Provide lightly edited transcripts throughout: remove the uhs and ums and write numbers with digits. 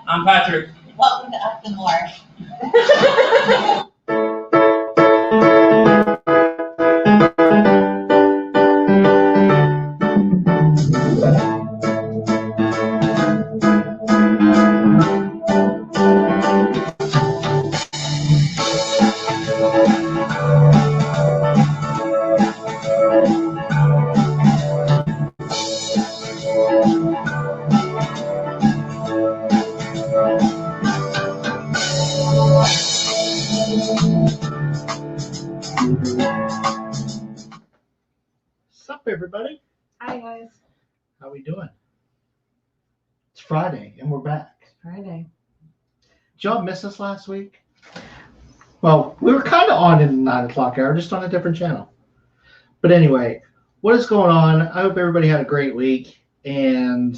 I'm Patrick. Welcome to Up the More. Sup, everybody? Hi, guys. How we doing? It's Friday, and we're back. Friday. Did y'all miss us last week? Well, we were kind of on in the 9 o'clock hour, just on a different channel. But anyway, what is going on? I hope everybody had a great week, and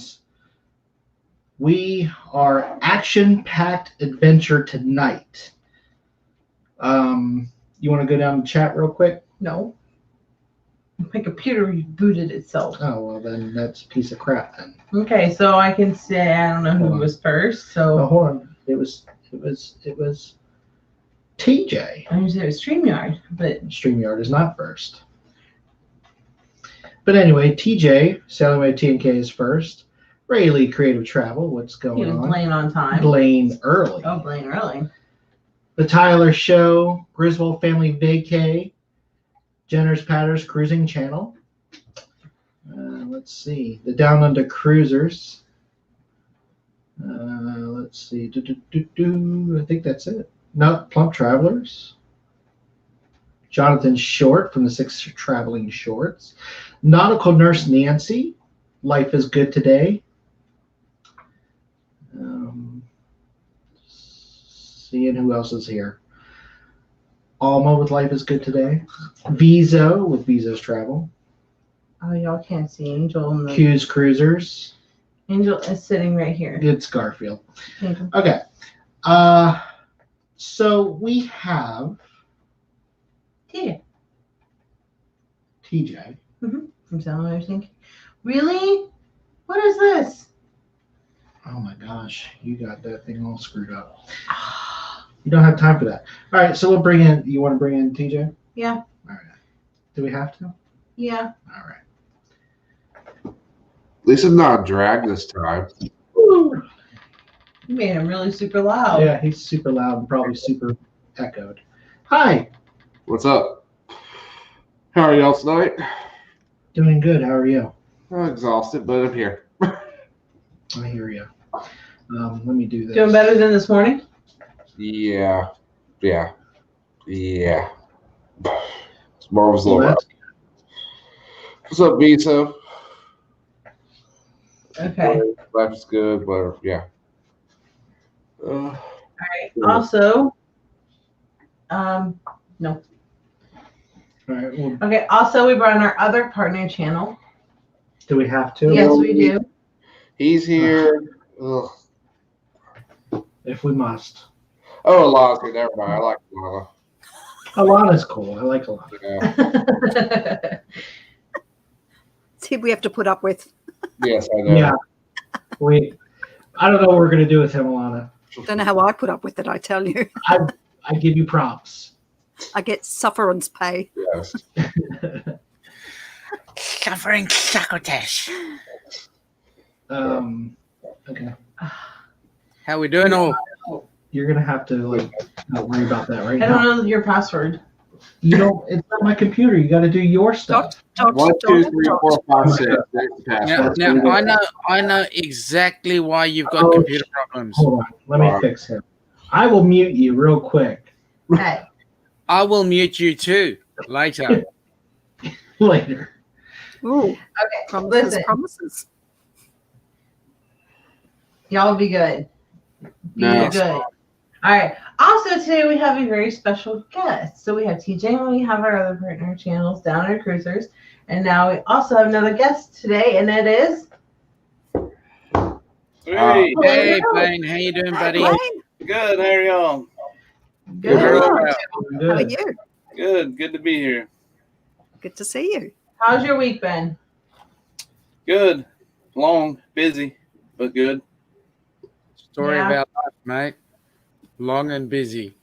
we are action-packed adventure tonight. You want to go down the chat real quick? No. My computer rebooted itself. Oh, well, then that's a piece of crap then. Okay, so I can say I don't know who was first. Oh, So hold on. It was TJ. I usually it was StreamYard, but StreamYard is not first. But anyway, TJ, Sailing Away T&K is first. Raley, Creative Travel, what's going he was on? Blane on time. Blane early. Oh, Blane early. The Tyler Show, Griswold Family Vacay, Jenner's Patters Cruising Channel. Let's see. The Downunder Cruisers. Let's see. I think that's it. No, Plump Travelers. Jonathan Short from the 6 Traveling Shorts. Nautical Nurse Nancy. Life is Good Today. Seeing who else is here. Alma with Life is Good Today. Vizo with Vizo's Travel. Oh, y'all can't see Angel. In the... Q's Cruisers. Angel is sitting right here. It's Garfield. Angel. Okay. So we have TJ. TJ. From Sailing Away. Really? What is this? Oh my gosh, you got that thing all screwed up. You don't have time for that. All right, so we'll bring in. You want to bring in TJ? Yeah. All right. Do we have to? Yeah. All right. At least it's not a drag this time. Woo. You made him really super loud. Yeah, he's super loud and probably super echoed. Hi. What's up? How are y'all tonight? Doing good. How are you? I'm exhausted, but I'm here. I hear you. Let me do this. Doing better than this morning? Yeah. Tomorrow was a little rough. What's up, Vito? Okay. Life is good, but yeah. All right. Also, no. All right. Well, Okay. Also, we brought in our other partner channel. do we have to? Yes, we do. He's here. Ugh. If we must. Oh, Alana's here. Never mind. I like Alana. Alana's cool. I like Alana. Yeah. See, we have to put up with. Yes, I know. Yeah. I don't know what we're gonna do with him, Alana. Don't know how I put up with it, I tell you. I give you props. I get sufferance pay. Yes. Suffering succotash. Okay. How we doing? Oh, You're gonna have to not worry about that right I now. don't know your password. You don't. It's not my computer. You got to do your stuff. Dot, 1, 2, 3, dot. 4, 5, 6. That's the password. Now I know exactly why you've got computer problems. Hold on. Let me fix him. I will mute you real quick. Hey, I will mute you too later. Later. Ooh, okay. promises, Listen, promises. y'all be good. Be No. good. All right. Also, today we have a very special guest. So we have TJ and we have our other partner channels, Downunder Cruisers. And now we also have another guest today, and it is. Hey, Blane, how you doing, buddy? Blane, Good. How are y'all? Good. Very well. how are you? Good. Good to be here. Good to see you. How's your week been? Good. Long, busy, but good. Story Yeah. of our life, mate. Long and busy.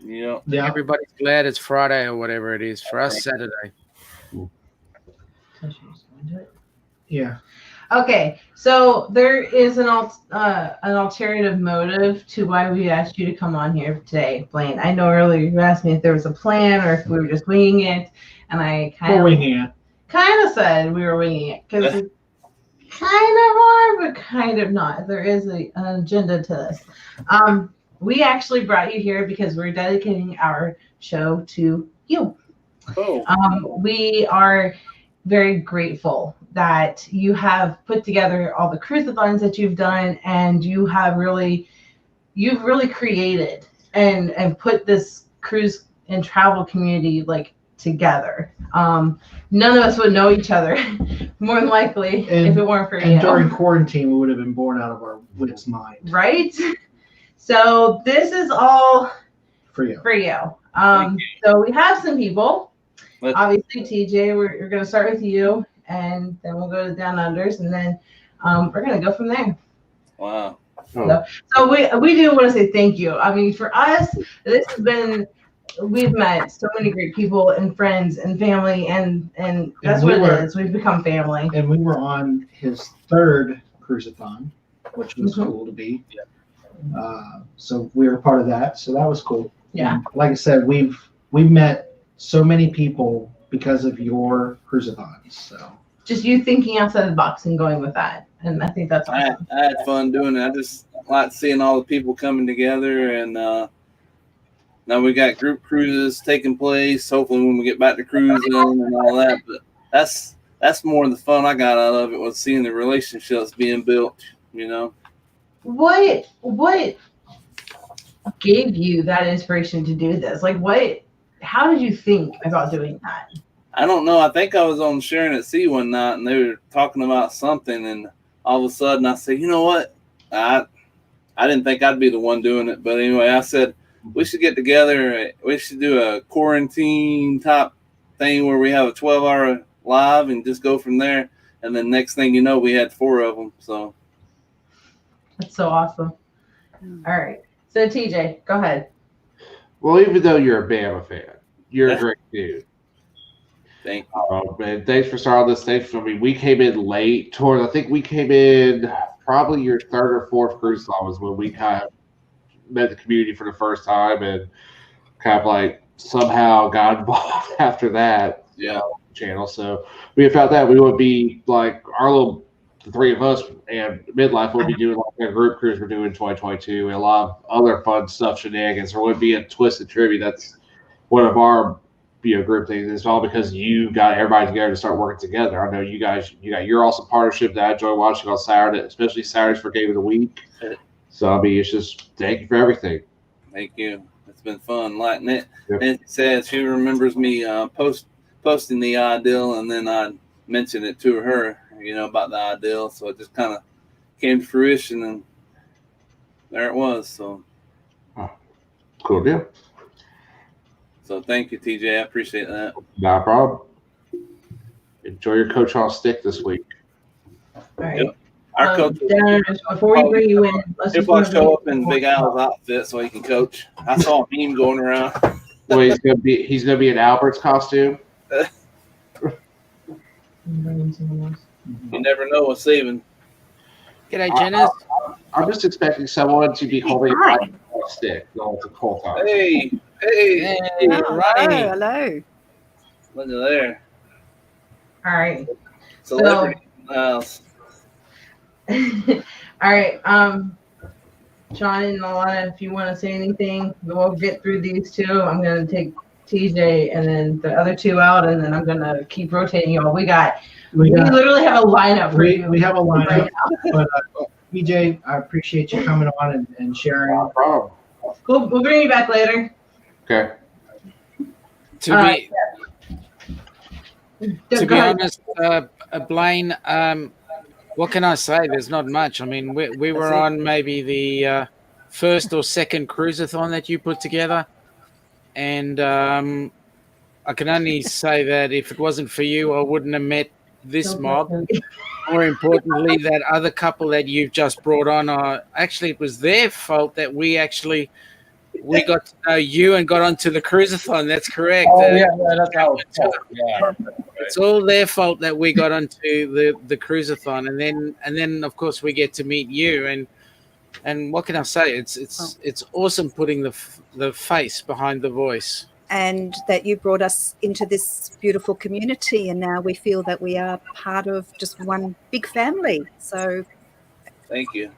Yeah. Yeah. Everybody's glad it's Friday or whatever it is. For us, Saturday. Yeah. Okay, so there is an alternative motive to why we asked you to come on here today, Blane. I know earlier you asked me if there was a plan or if we were just winging it, and I We're winging it. kind of said we were winging it because we kind of are, but kind of not. There is an agenda to this. We actually brought you here because we're dedicating our show to you. Oh. We are very grateful that you have put together all the cruisathons that you've done, and you've really created and put this cruise and travel community like together. None of us would know each other more than likely if it weren't for you. And during quarantine, we would have been born out of our wits' mind. Right? So this is all For you. for you. So we have some people. Let's- Obviously, TJ, we're going to start with you, and then we'll go to Down Unders, and then we're going to go from there. Wow. So we do want to say thank you. I mean, for us, this has been, we've met so many great people and friends and family, and that's what it is. We've become family. And we were on his third cruisathon, which was Mhm. cool to be. So we were part of that. So that was cool. Yeah. And like I said, we've met so many people because of your cruisathons. So Just you thinking outside the box and going with that. And I think that's awesome. I had fun doing it. I just like seeing all the people coming together, and now we got group cruises taking place. Hopefully, when we get back to cruising and all that, but that's more of the fun I got out of it was seeing the relationships being built. You know. What gave you that inspiration to do this? Like, how did you think about doing that? I don't know. I think I was on Sharing at Sea one night, and they were talking about something, and all of a sudden I said, you know what? I didn't think I'd be the one doing it, but anyway, I said we should get together. We should do a quarantine type thing where we have a 12-hour live and just go from there. And then next thing you know, we had 4 of them. So That's so awesome. All right. So TJ, go ahead. Well, even though you're a Bama fan, you're a great dude. thank you. Man, thanks for starting this. Thanks for me. We came in late towards. I think we came in probably your third or fourth cruise line was when we kind of met the community for the first time and kind of like somehow got involved after that. Yeah. Channel. So we found that we would be like the 3 of us and Midlife would be doing like a group cruise we're doing in 2022 and a lot of other fun stuff, shenanigans. There would be a Twisted Trivia. That's one of our group things. It's all because you got everybody together to start working together. I know you guys, you got your awesome partnership that I enjoy watching on Saturday, especially Saturdays for Game of the Week. So I mean, it's just thank you for everything. Thank you. It's been fun. Like Nancy Yep. said, she remembers me posting the ideal, and then I mentioned it to her, about the ideal. So it just kind of came to fruition, and there it was. So Cool deal. So thank you, TJ. I appreciate that. Not a problem. Enjoy your coach on stick this week. All right. Yep. Our coach, before we bring you in, let's he'll just probably show up in Big Al's outfit so he can coach. I saw a meme going around. Well, he's gonna be in Albert's costume. You never know what's saving. G'day, Jenners. I'm just expecting someone to be holding a stick the whole time. Hey, Hey, Hey, Oh, Ronnie. hello. look at there. All right. Celebrity house. All right. John and Alana, if you want to say anything, we'll get through these two. I'm going to take TJ and then the other two out, and then I'm going to keep rotating y'all. We literally have a lineup for you. We have a lineup. right now. But BJ, I appreciate you coming on and sharing. No problem. We'll bring you back later. Okay. To Go be ahead. honest, Blane, what can I say? There's not much. I mean, we were on maybe the first or second cruisathon that you put together, and I can only say that if it wasn't for you, I wouldn't have met this mob. More importantly, that other couple that you've just brought on, actually, it was their fault that we got to know you and got onto the cruisathon. That's correct. That's how it's called. Yeah. It's all their fault that we got onto the cruisathon, and then of course we get to meet you, and what can I say? It's awesome putting the face behind the voice. And that you brought us into this beautiful community, and now we feel that we are part of just one big family. So Thank you.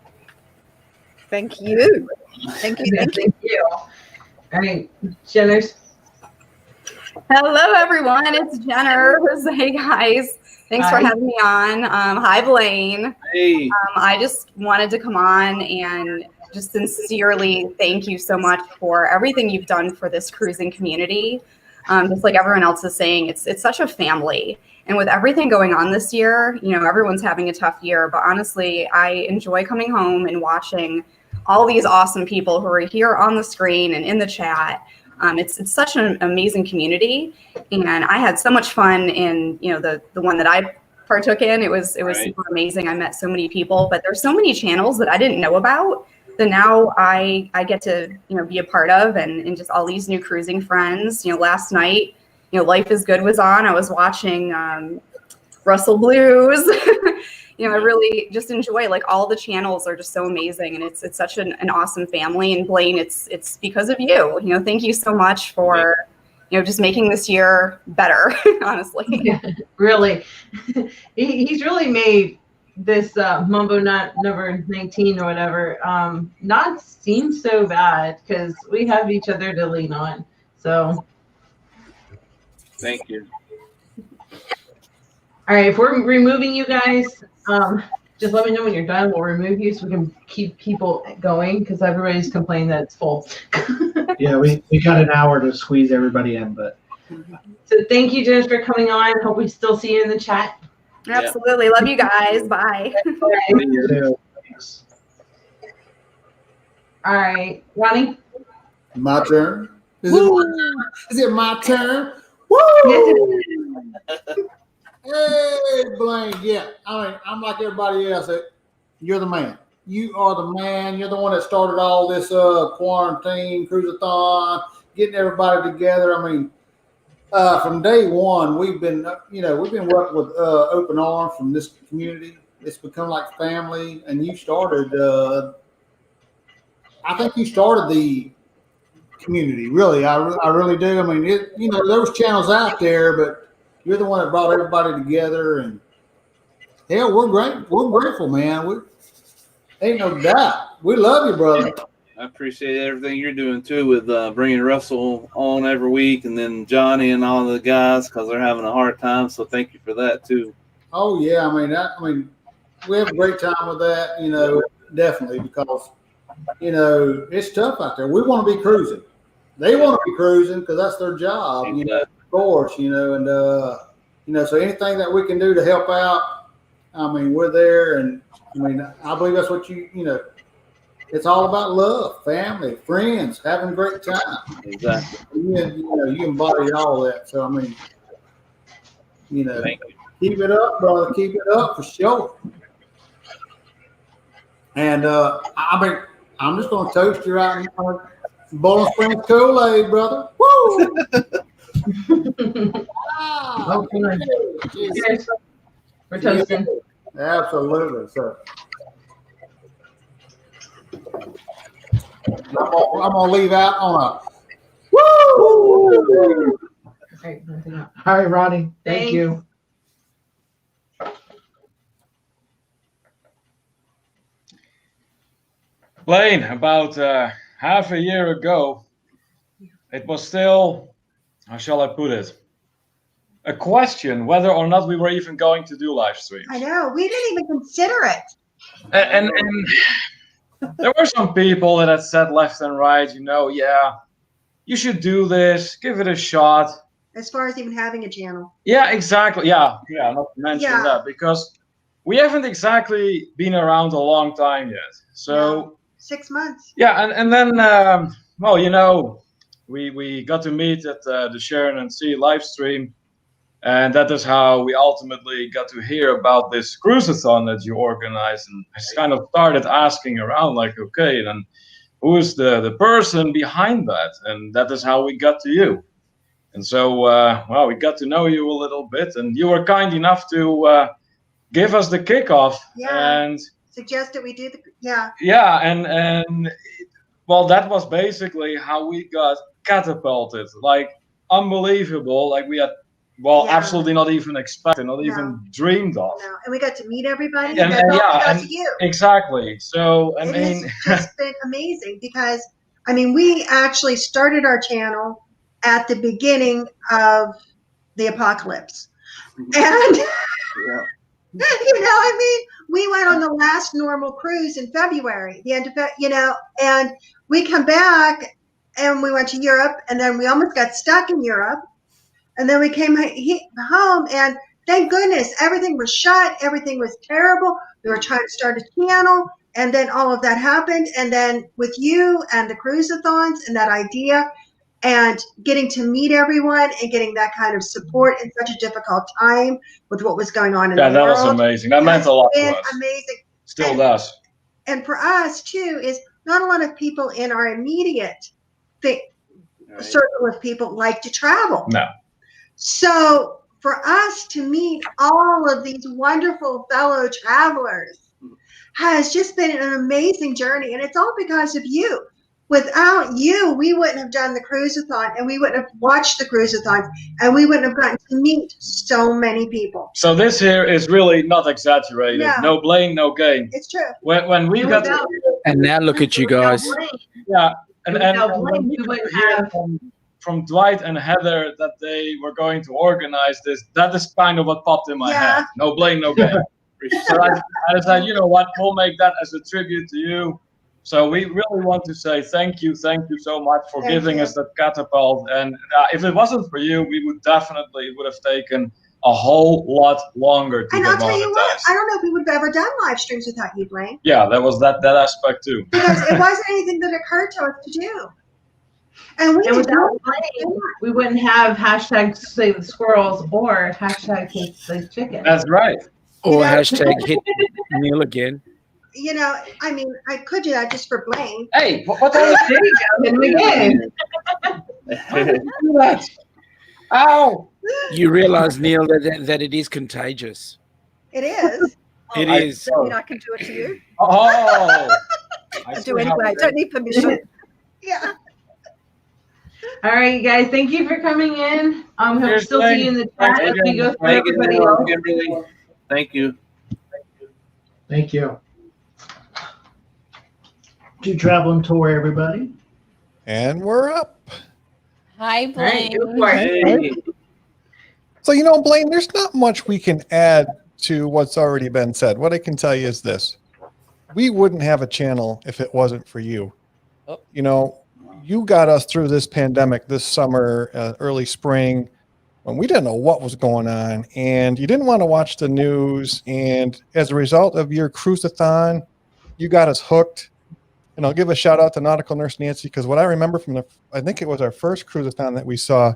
thank you. Thank you. Thank you. Thank you. All right, Jenners. Hello, everyone. It's Jenner. Hey, guys. Thanks for Hi. having me on. Hi, Blane. Hey, I just wanted to come on and just sincerely thank you so much for everything you've done for this cruising community. Just like everyone else is saying, it's such a family. And with everything going on this year, everyone's having a tough year. But honestly, I enjoy coming home and watching all these awesome people who are here on the screen and in the chat. It's such an amazing community, and I had so much fun in the one that I partook in. It was Right. super amazing. I met so many people, but there's so many channels that I didn't know about that now I get to be a part of, and just all these new cruising friends. Last night, Life is Good was on. I was watching Russell Blues. I really just enjoy, like, all the channels are just so amazing, and it's such an awesome family. And Blane, it's because of you. Thank you so much for just making this year better. Honestly, Really, he's really made this Mumbo number 19 or whatever not seem so bad, because we have each other to lean on. So, thank you. all right, if we're removing you guys, just let me know when you're done. We'll remove you so we can keep people going, because everybody's complaining that it's full. Yeah, we got an hour to squeeze everybody in, but So thank you, Janice, for coming on. Hope we still see you in the chat. absolutely. Love you guys. Bye. thanks. All right, Ronnie. My turn. Is it my turn? Yes, Hey, Blane. Yeah, I'm like everybody else. You're the man. You are the man. You're the one that started all this quarantine cruisathon, getting everybody together. I mean, from day one, we've been working with open arms from this community. It's become like family. And you started. I think you started the community. Really, I really do. I mean, there was channels out there, but you're the one that brought everybody together, and hell, we're grateful, man. Ain't no doubt. We love you, brother. I appreciate everything you're doing too with bringing Russell on every week, and then Johnny and all the guys, because they're having a hard time. So thank you for that too. Oh yeah, I mean, we have a great time with that. Definitely, because it's tough out there. We want to be cruising. They want to be cruising because that's their job. Of course, and so anything that we can do to help out, I mean, we're there. And I mean, I believe that's what it's all about: love, family, friends, having a great time. Exactly. You embody all that. So I mean, Thank you. keep it up, brother. Keep it up for sure. And I mean, I'm just gonna toast you right now. Bowling Springs Kool-Aid, brother. Woo! Oh, come on. Cheers. We're toasting. Absolutely, sir. I'm gonna leave out on a woo! All right, Ronnie. Thank Thanks. you. Blane, about half a year ago, it was still, how shall I put it, a question whether or not we were even going to do live streams. I know. We didn't even consider it. And there were some people that had said left and right, yeah, you should do this, give it a shot. As far as even having a channel. Yeah, exactly. Yeah, not to mention that, because we haven't exactly been around a long time yet. So No, 6 months. yeah, and then we got to meet at the Sharon and See live stream, and that is how we ultimately got to hear about this cruiseathon that you organized. And I just kind of started asking around, like, okay, then who is the person behind that? And that is how we got to you. And so, we got to know you a little bit, and you were kind enough to give us the kickoff. Yeah. And Suggested we do and well, that was basically how we got catapulted, like unbelievable, like we had, absolutely not even expected, not even dreamed of. No. And we got to meet everybody. And, And that's you. Exactly. So, I it mean, has just been amazing because, we actually started our channel at the beginning of the apocalypse. And, we went on the last normal cruise in February, the end of and we come back and we went to Europe, and then we almost got stuck in Europe. And then we came home, and thank goodness everything was shut. Everything was terrible. We were trying to start a channel, and then all of that happened. And then with you and the cruiseathons and that idea, and getting to meet everyone and getting that kind of support in such a difficult time with what was going on in the world. Yeah, that was amazing. That meant a lot to us. Amazing. Still does. And for us too, is not a lot of people in our immediate circle of people like to travel. No. So for us to meet all of these wonderful fellow travelers has just been an amazing journey. And it's all because of you. Without you, we wouldn't have done the cruiseathon, and we wouldn't have watched the cruiseathons, and we wouldn't have gotten to meet so many people. So this here is really not exaggerated. No blame, no gain. It's true. When we got and now look at you guys. Yeah, and Blane, we wouldn't have from Dwight and Heather that they were going to organize this. That is kind of what popped in my head. No blame, no gain. So I said, you know what, we'll make that as a tribute to you. So we really want to say thank you so much for giving us that catapult. And if it wasn't for you, we would have taken a whole lot longer to And get I'll tell you what, monetized. I don't know if we would have ever done live streams without you, Blane. Yeah, that was that aspect too. Because it wasn't anything that occurred to us to do. And without Blane, we wouldn't have hashtag Save the Squirrels or hashtag Save Chicken. That's right. Or hashtag hit Neil again. I could do that just for Blane. Hey, what there you go. And we did. Ow! You realize, Neil, that it is contagious. It is. It is. I mean, I can do it to you. Oh! I do anyway. I don't need permission. Yeah. All right, you guys. Thank you for coming in. Hope still see you in the chat as we go through everybody else. Thank you. Thank you. To Travel and Tour, everybody. And we're up. Hi, Blane. Hey. So, Blane, there's not much we can add to what's already been said. What I can tell you is this. We wouldn't have a channel if it wasn't for you. Oh. You got us through this pandemic this summer, early spring, when we didn't know what was going on, and you didn't want to watch the news. And as a result of your cruiseathon, you got us hooked. And I'll give a shout out to Nautical Nurse Nancy, because what I remember from I think it was our first cruiseathon that we saw.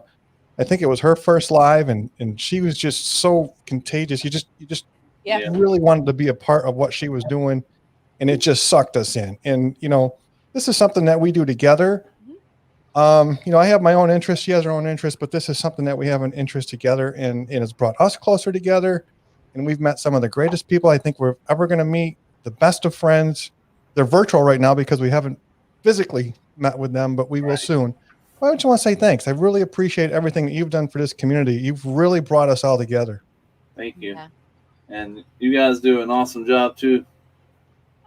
I think it was her first live, and she was just so contagious. You just really wanted to be a part of what she was doing, and it just sucked us in. And this is something that we do together. I have my own interest. She has her own interest, but this is something that we have an interest together, and it's brought us closer together. And we've met some of the greatest people I think we're ever going to meet, the best of friends. They're virtual right now because we haven't physically met with them, but we will soon. Well, I just want to say thanks. I really appreciate everything that you've done for this community. You've really brought us all together. Thank you. Yeah. And you guys do an awesome job too.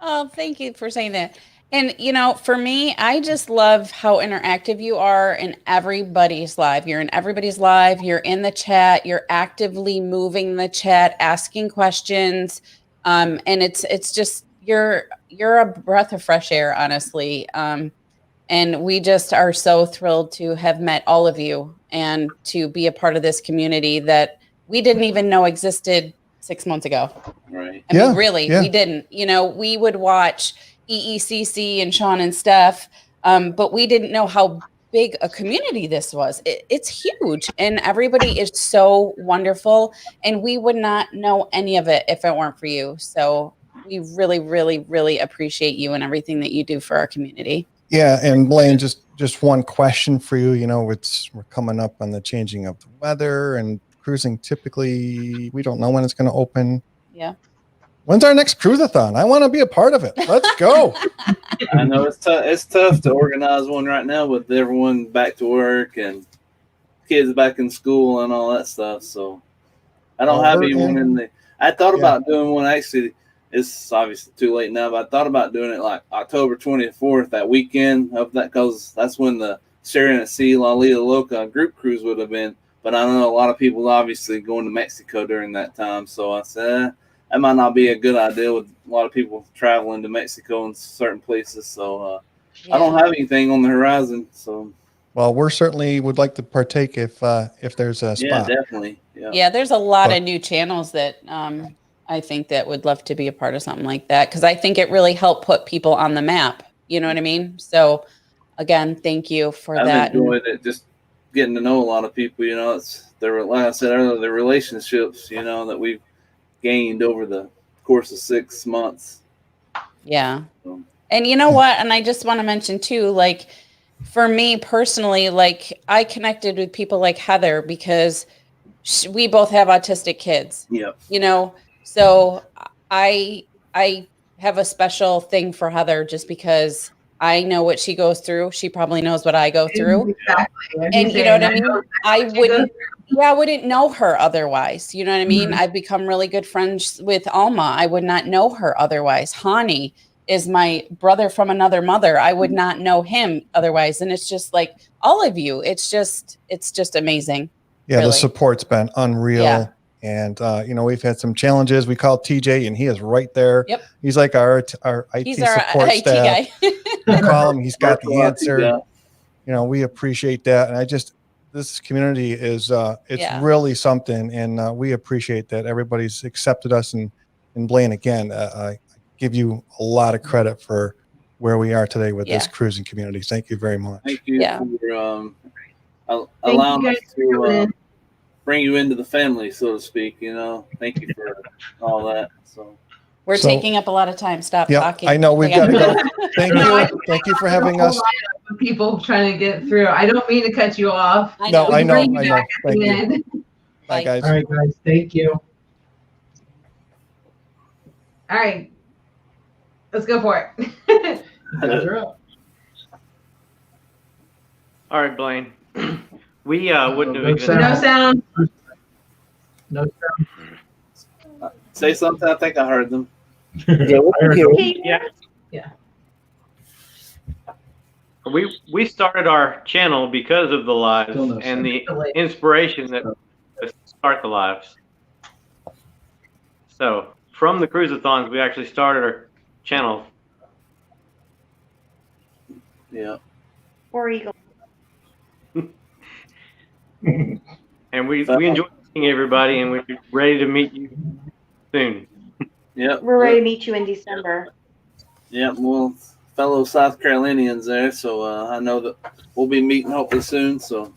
Oh, thank you for saying that. And, you know, for me, I just love how interactive you are in everybody's live. You're in everybody's live. You're in the chat. You're actively moving the chat, asking questions. And it's just, you're a breath of fresh air, honestly. And we just are so thrilled to have met all of you and to be a part of this community that we didn't even know existed 6 months ago. Right. I mean, really, we didn't. You know, we would watch EECC and Sean and Steph, but we didn't know how big a community this was. It's huge, and everybody is so wonderful, and we would not know any of it if it weren't for you. So we really, really, really appreciate you and everything that you do for our community. Yeah, and Blane, just one question for you. You know, we're coming up on the changing of the weather, and cruising typically we don't know when it's going to open. Yeah. When's our next cruisathon? I want to be a part of it. Let's go. I know it's tough to organize one right now with everyone back to work and kids back in school and all that stuff. So I don't have anyone in the. I thought about doing one. Actually, it's obviously too late now, but I thought about doing it like October 24th, that weekend of that, because that's when the Sharon at Sea La Lita Loca group cruise would have been. But I know a lot of people obviously going to Mexico during that time, so I said that might not be a good idea with a lot of people traveling to Mexico and certain places. So I don't have anything on the horizon. So well, we're certainly would like to partake if there's a spot. Yeah, definitely. Yeah, there's a lot of new channels that I think that would love to be a part of something like that, because I think it really helped put people on the map. You know what I mean? So again, thank you for that. I've enjoyed it, just getting to know a lot of people. You know, it's like I said earlier, the relationships, you know, that we've gained over the course of 6 months. Yeah. And you know what? And I just want to mention too, like for me personally, like I connected with people like Heather because we both have autistic kids. Yeah. You know, so I have a special thing for Heather just because I know what she goes through. She probably knows what I go through. Exactly. And you know what I mean? I wouldn't know her otherwise. You know what I mean? I've become really good friends with Alma. I would not know her otherwise. Hani is my brother from another mother. I would not know him otherwise. And it's just like all of you. It's just amazing. Yeah, really. The support's been unreal. Yeah. And you know, we've had some challenges. We called TJ, and he is right there. Yep. He's like our IT support IT staff. guy. We call him. He's got the answer. Yeah. You know, we appreciate that. And this community is really something, and we appreciate that everybody's accepted us. And Blane, again, I give you a lot of credit for where we are today with this cruising community. Thank you very much. Thank you for allowing us to bring you into the family, so to speak. You know, thank you for all that. So we're taking up a lot of time. Stop talking. I know we've got to go. Thank you. Thank you for having us. People trying to get through. I don't mean to cut you off. I know. Thank you. Bye, guys. All right, guys. Thank you. All right. Let's go for it. You guys are up. All right, Blane. We wouldn't have even. No sound. No sound. Say something. I think I heard them. Yeah. Yeah. We started our channel because of the lives and the inspiration that to start the lives. So from the cruisathons, we actually started our channel. Yeah. War Eagle. And we enjoy seeing everybody, and we're ready to meet you soon. Yep. We're ready to meet you in December. Yep. Well, fellow South Carolinians there, so I know that we'll be meeting hopefully soon. So.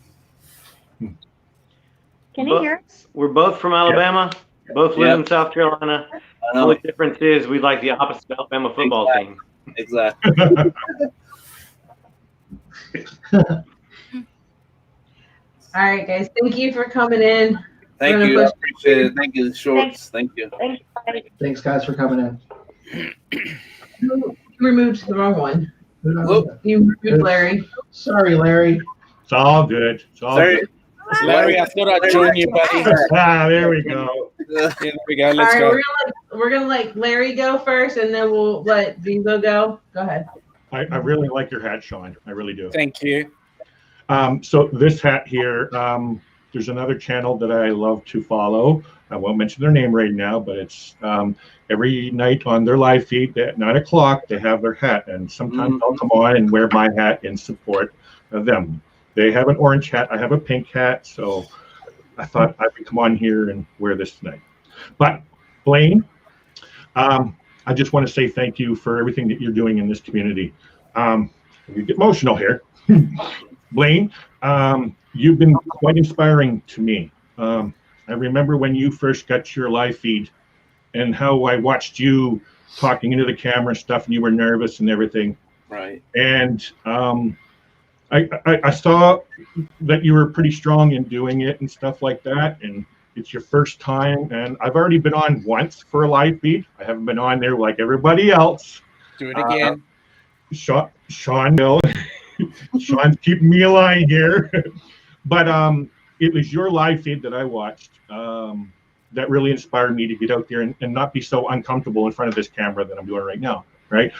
Can you hear us? We're both from Alabama. Both live in South Carolina. The only difference is we like the opposite Alabama football team. Exactly. All right, guys. Thank you for coming in. Thank you. I appreciate it. Thank you, Shorts. Thank you. Thanks, guys, for coming in. You removed the wrong one. Whoop. You removed Larry. Sorry, Larry. It's all good. It's all Sorry. good. Larry, I thought I'd join you, buddy. There we go. Yeah, there we go. All Let's right, go. we're gonna let Larry go first, and then we'll let Bezo go. Go ahead. I really like your hat, Sean. I really do. Thank you. So this hat here, there's another channel that I love to follow. I won't mention their name right now, but it's every night on their live feed at 9 o'clock, they have their hat. And sometimes I'll come on and wear my hat in support of them. They have an orange hat. I have a pink hat. So I thought I would come on here and wear this tonight. But Blane, I just want to say thank you for everything that you're doing in this community. You get emotional here. Blane, you've been quite inspiring to me. I remember when you first got your live feed and how I watched you talking into the camera and stuff, and you were nervous and everything. Right. And I saw that you were pretty strong in doing it and stuff like that. And it's your first time. And I've already been on once for a live feed. I haven't been on there like everybody else. Do it again. Sean will. Sean's keeping me alive here. But it was your live feed that I watched that really inspired me to get out there and not be so uncomfortable in front of this camera that I'm doing right now. Right.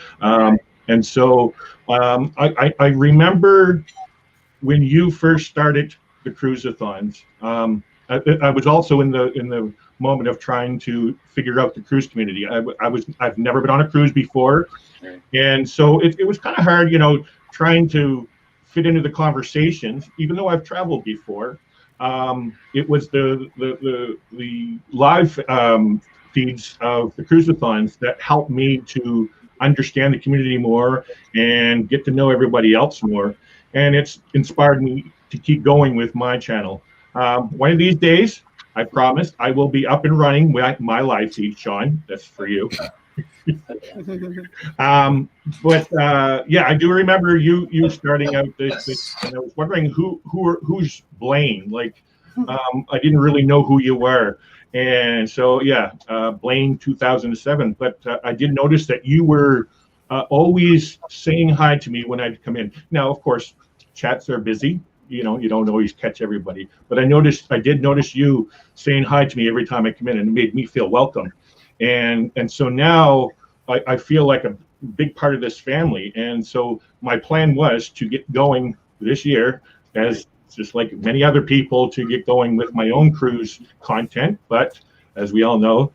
And so I remember when you first started the cruise-a-thons. I was also in the moment of trying to figure out the cruise community. I've never been on a cruise before, and so it was kind of hard, trying to fit into the conversations. Even though I've traveled before, it was the live feeds of the cruise-a-thons that helped me to understand the community more and get to know everybody else more. And it's inspired me to keep going with my channel. One of these days, I promise, I will be up and running with my live feed, Sean. That's for you. Yeah, I do remember you starting out this, and I was wondering who's Blane. Like, I didn't really know who you were. And so, yeah, Blane 2007. But I did notice that you were always saying hi to me when I'd come in. Now, of course, chats are busy. You don't always catch everybody. But I did notice you saying hi to me every time I come in, and it made me feel welcome. And so now I feel like a big part of this family. And so my plan was to get going this year, as just like many other people, to get going with my own cruise content. But as we all know,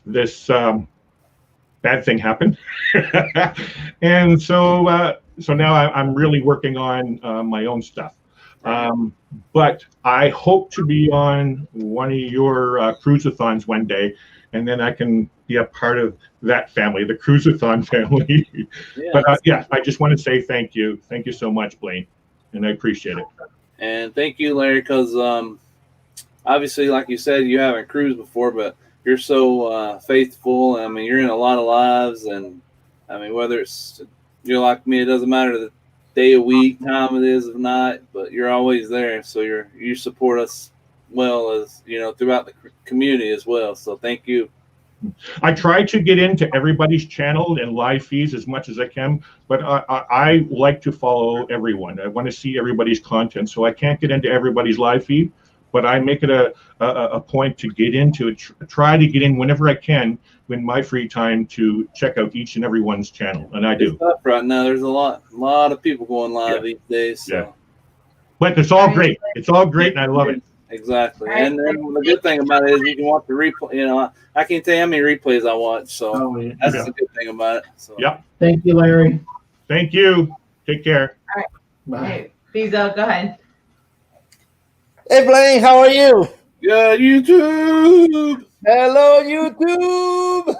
this bad thing happened. And so now I'm really working on my own stuff. But I hope to be on one of your cruise-a-thons one day, and then I can be a part of that family, the cruise-a-thon family. Yeah. But yeah, I just want to say thank you. Thank you so much, Blane, and I appreciate it. And thank you, Larry, because obviously, like you said, you haven't cruised before, but you're so faithful. I mean, you're in a lot of lives, and I mean, whether you're like me, it doesn't matter the day of week, time it is of night, but you're always there. So you support us well as throughout the community as well. So thank you. I try to get into everybody's channel and live feeds as much as I can, but I like to follow everyone. I want to see everybody's content, so I can't get into everybody's live feed, but I make it a point to get into it, try to get in whenever I can in my free time to check out each and everyone's channel, and I do. It's tough right now. There's a lot of people going live these days. So. Yeah, but it's all great. It's all great, and I love it. Exactly. And then the good thing about it is you can watch the replay. I can't tell you how many replays I watch. So that's the good thing about it. So. Yep. Thank you, Larry. Thank you. Take care. All right. Bye. Hey, Bezo, go ahead. Hey, Blane, how are you? Yeah, YouTube. Hello, YouTube.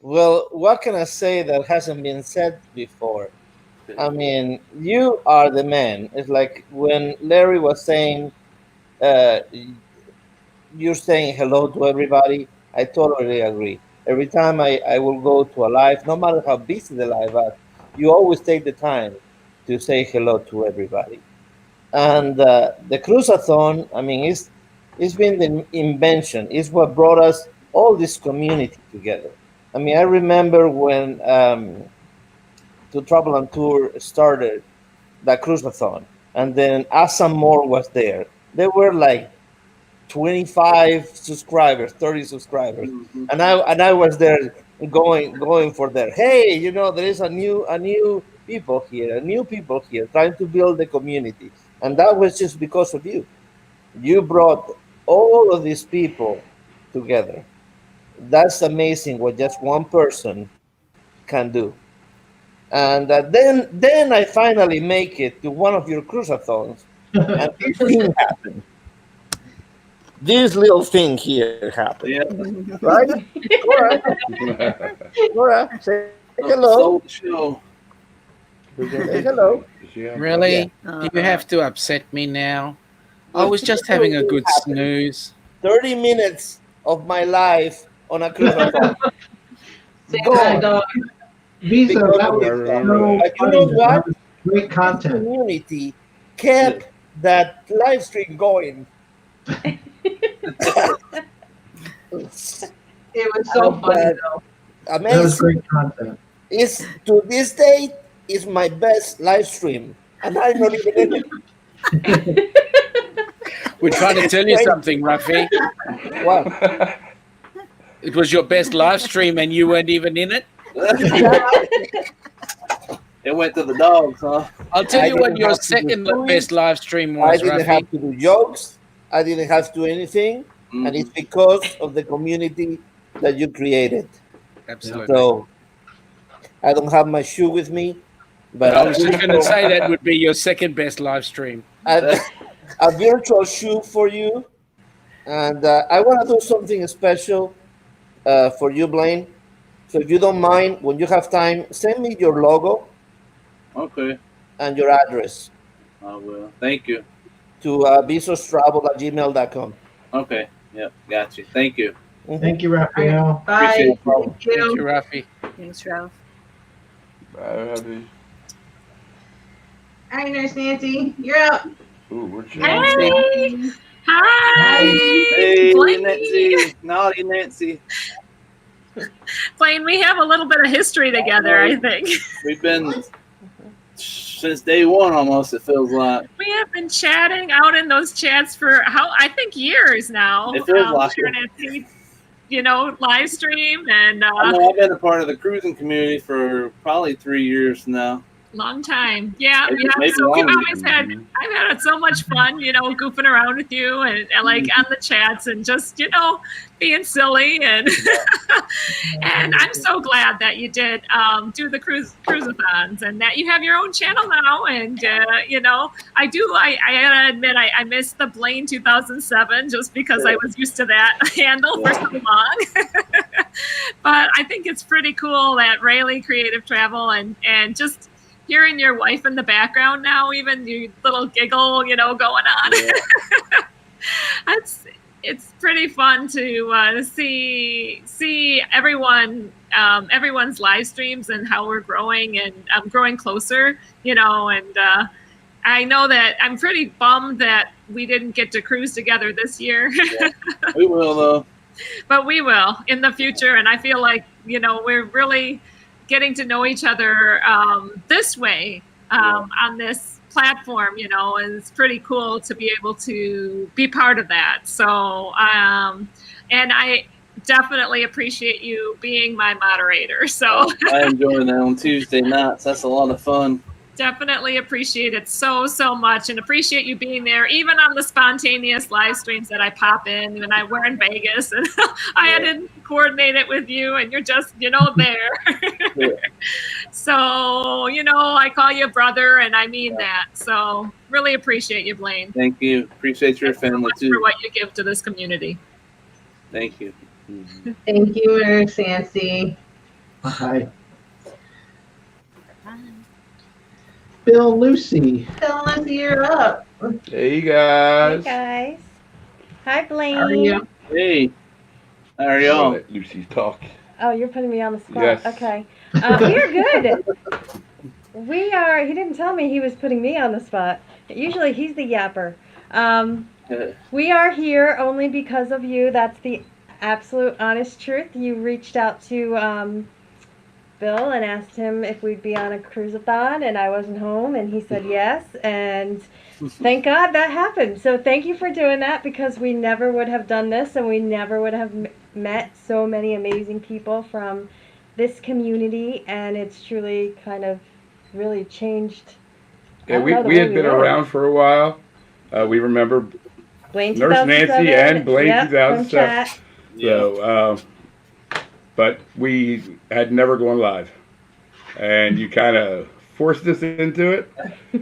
Well, what can I say that hasn't been said before? I mean, you are the man. It's like when Larry was saying, you're saying hello to everybody. I totally agree. Every time I will go to a live, no matter how busy the live is, you always take the time to say hello to everybody. And the cruise-a-thon, I mean, it's been the invention. It's what brought us all this community together. I mean, I remember when To Travel on Tour started, the cruiseathon, and then UsandMore was there. There were like 25 subscribers, 30 subscribers, and I was there going for there. Hey, there is a new people here, trying to build the community, and that was just because of you. You brought all of these people together. That's amazing what just one person can do. And then I finally make it to one of your cruiseathons, and this thing happened. This little thing here happened. Yeah. Right? Laura, say hello. Sold the show. Say hello. Really? Yeah. You have to upset me now. I was just having a good snooze. 30 minutes of my life on a cruiseathon. Gone. Visa, Because that of was this stuff. so But you funny. know That what? was great This content. community kept that live stream going. It was so funny though. Amazing. That was great content. It's to this day is my best live stream, and I'm not even in it. We're trying to tell you something, Ruffy. What? It was your best live stream and you weren't even in it? It went to the dogs, huh? I'll tell I you what didn't your have to do second stories. best live stream I was, didn't Ruffy. have to do jokes. I didn't have to do anything, and it's because of the community that you created. Absolutely. So I don't have my shoe with me, but I was just going to say that would be your second best live stream. a virtual shoe for you, and I want to do something special for you, Blane. So if you don't mind, when you have time, send me your logo Okay. and your address I will. Thank you. to visostravel@gmail.com. Okay. Yep. Got you. Thank you. Thank you, Raphael. Bye. Appreciate it. Thank you. Thank you, Ruffy. Thanks, Ralph. Happy. All right, Nurse Nancy, you're up. Ooh, we're Hey! Hi! Hey, Blane. Nancy. Naughty Nancy. Blane, we have a little bit of history together, I think. We've been since day one almost, it feels like. We have been chatting out in those chats for I think years now. It feels like sharing it. Live stream and I know I've been a part of the cruising community for probably 3 years now. long time. Yeah, Maybe- yeah. maybe So we've longer. always I've had so much fun, goofing around with you and like on the chats and just, being silly and and I'm so glad that you did do the cruisathons and that you have your own channel now. And I gotta admit I missed the Blane 2007 just because I was used to that handle for so long. But I think it's pretty cool that Raley Creative Travel and just hearing your wife in the background now, even your little giggle, going on. Yeah. It's pretty fun to see everyone's live streams and how we're growing and growing closer, and I know that I'm pretty bummed that we didn't get to cruise together this year. Yeah. We will though. But we will in the future, and I feel like we're really getting to know each other this way on this platform, and it's pretty cool to be able to be part of that. So, and I definitely appreciate you being my moderator. So I enjoy that on Tuesday nights. That's a lot of fun. Definitely appreciate it so much, and appreciate you being there, even on the spontaneous live streams that I pop in when we're in Vegas, and I had to coordinate it with you, and you're just there. Yeah. So I call you brother, and I mean that. So really appreciate you, Blane. Thank you. Appreciate your family Thanks too. for what you give to this community. Thank you. Thank you, Nurse Nancy. Hi. Bill Lucy. Bill Lucy, you're up. Hey guys. Hey guys. Hi, Blane. How are you? Hey. How are I'll y'all? let Lucy talk. Oh, you're putting me on the spot. Yes. Okay. We are good. We are. He didn't tell me he was putting me on the spot. Usually he's the yapper. We are here only because of you. That's the absolute honest truth. You reached out to Bill and asked him if we'd be on a cruise-a-thon, and I wasn't home, and he said yes, and thank God that happened. So thank you for doing that, because we never would have done this, and we never would have met so many amazing people from this community, and it's truly kind of really changed. Yeah, we had been around for a while. We remember Blane Nurse Nancy and Blane yep, 2007. So, but we had never gone live, and you kind of forced us into it,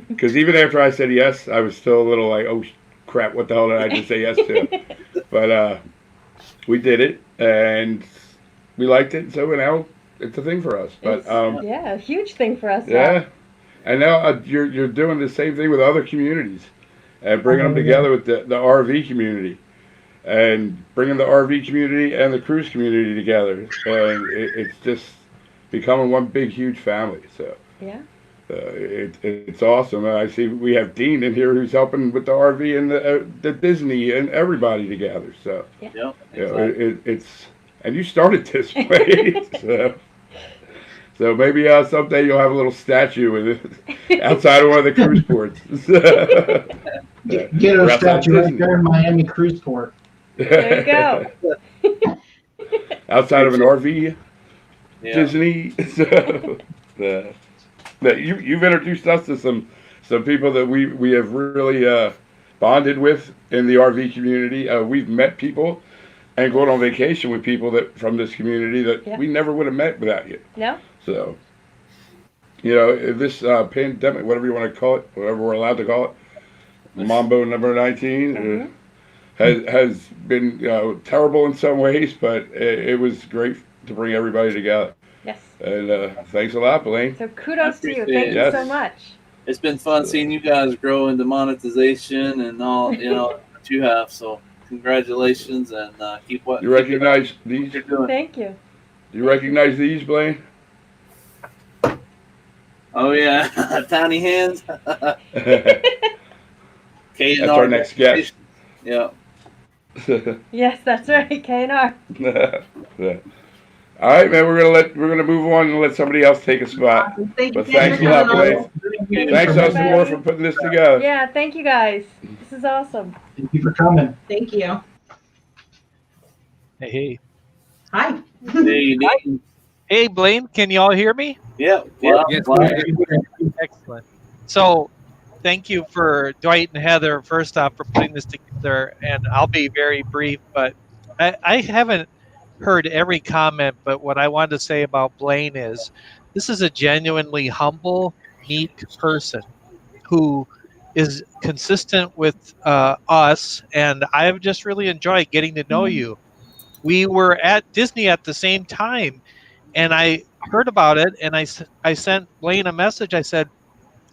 because even after I said yes, I was still a little like, oh crap, what the hell did I just say yes to? But we did it, and we liked it, so now it's a thing for us. But yeah, a huge thing for us. yeah, now. and now you're doing the same thing with other communities, and bringing them together with the RV community, and bringing the RV community and the cruise community together, and it's just becoming one big huge family. So yeah, it's awesome. I see we have Dean in here who's helping with the RV and the Disney and everybody together. So yeah, it's and you started this way. So maybe someday you'll have a little statue with it outside of one of the cruise ports. Get a statue right there in Miami cruise port. There you go. Outside of an RV, Disney. So, you've introduced us to some people that we have really bonded with in the RV community. We've met people and gone on vacation with people that from this community that we never would have met without you. No. So, this pandemic, whatever you want to call it, whatever we're allowed to call it, Mambo number 19, has been terrible in some ways, but it was great to bring everybody together. Yes. And thanks a lot, Blane. So kudos to you. Thank you so much. It's been fun seeing you guys grow into monetization and all that you have. So congratulations, and keep what you recognize these. You're doing. Thank you. You recognize these, Blane? Oh yeah, tiny hands. That's our next guest. Yeah. Yes, that's right, K&R. Yeah. All right, man. We're gonna move on and let somebody else take a spot. But thanks a lot, Blane. Thanks, UsandMore, for putting this together. Yeah, thank you guys. This is awesome. Thank you for coming. Thank you. Hey. Hi. Hey, Dean. Hey, Blane. Can you all hear me? Yeah. Yes, excellent. So, thank you for Dwight and Heather, first off, for putting this together. And I'll be very brief, but I haven't heard every comment, but what I wanted to say about Blane is this is a genuinely humble, meek person who is consistent with us, and I've just really enjoyed getting to know you. We were at Disney at the same time, and I heard about it, and I sent Blane a message. I said,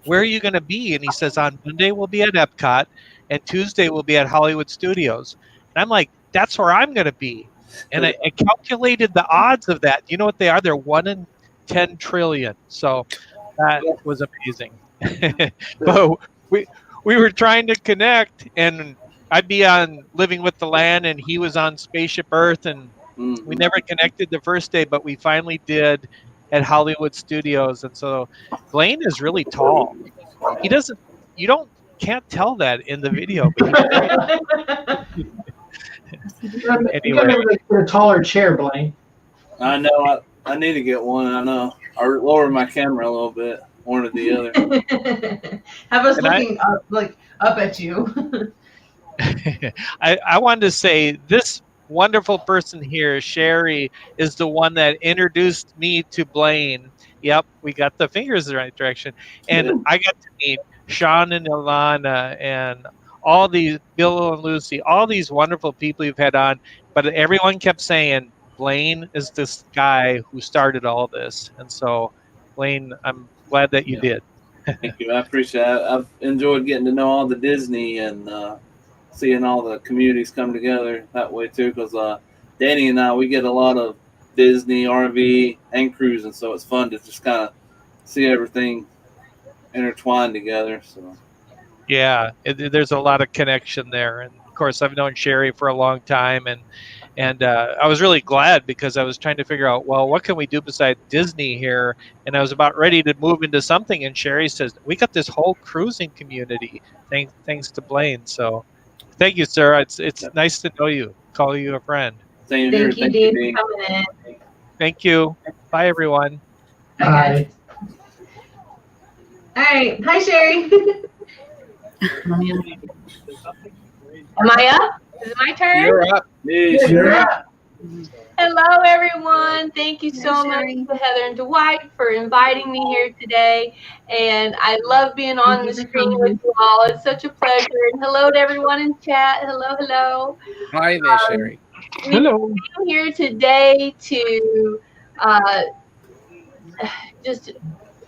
where are you going to be? And he says, on Monday we'll be at Epcot, and Tuesday we'll be at Hollywood Studios. And I'm like, that's where I'm going to be. And I calculated the odds of that. You know what they are? They're 1 in 10 trillion. So that was amazing. But we were trying to connect, and I'd be on Living with the Land, and he was on Spaceship Earth, and we never connected the first day, but we finally did at Hollywood Studios. And so Blane is really tall. Can't tell that in the video. But You gotta get a taller chair, Blane. I know. I need to get one. I know. Or lower my camera a little bit, one or the other. Have us looking up at you. I wanted to say this wonderful person here, Sherry, is the one that introduced me to Blane. Yep, we got the fingers in the right direction. And I got to meet Sean and Ilana and all these, Bill and Lucy, all these wonderful people you've had on. But everyone kept saying, Blane is this guy who started all this. And so, Blane, I'm glad that you did. Thank you. I appreciate it. I've enjoyed getting to know all the Disney and seeing all the communities come together that way too, because Danny and I, we get a lot of Disney, RV, and cruising, so it's fun to just kind of see everything intertwined together. So yeah, there's a lot of connection there, and of course I've known Sherry for a long time, And I was really glad because I was trying to figure out, well, what can we do besides Disney here? And I was about ready to move into something. And Sherry says, we got this whole cruising community, thanks to Blane. So thank you, sir. It's nice to know you, call you a friend. Same Thank you, Dean, for coming in. Thank you. Bye, everyone. Hi. All right. Hi, Sherry. Am I up? Is it my turn? You're up. Yes, you're up. Hello, everyone. Thank you so much to Heather and Dwight for inviting me here today. And I love being on the screen with you all. It's such a pleasure. And hello to everyone in chat. Hello, hello. Hi there, Sherry. We came here today to just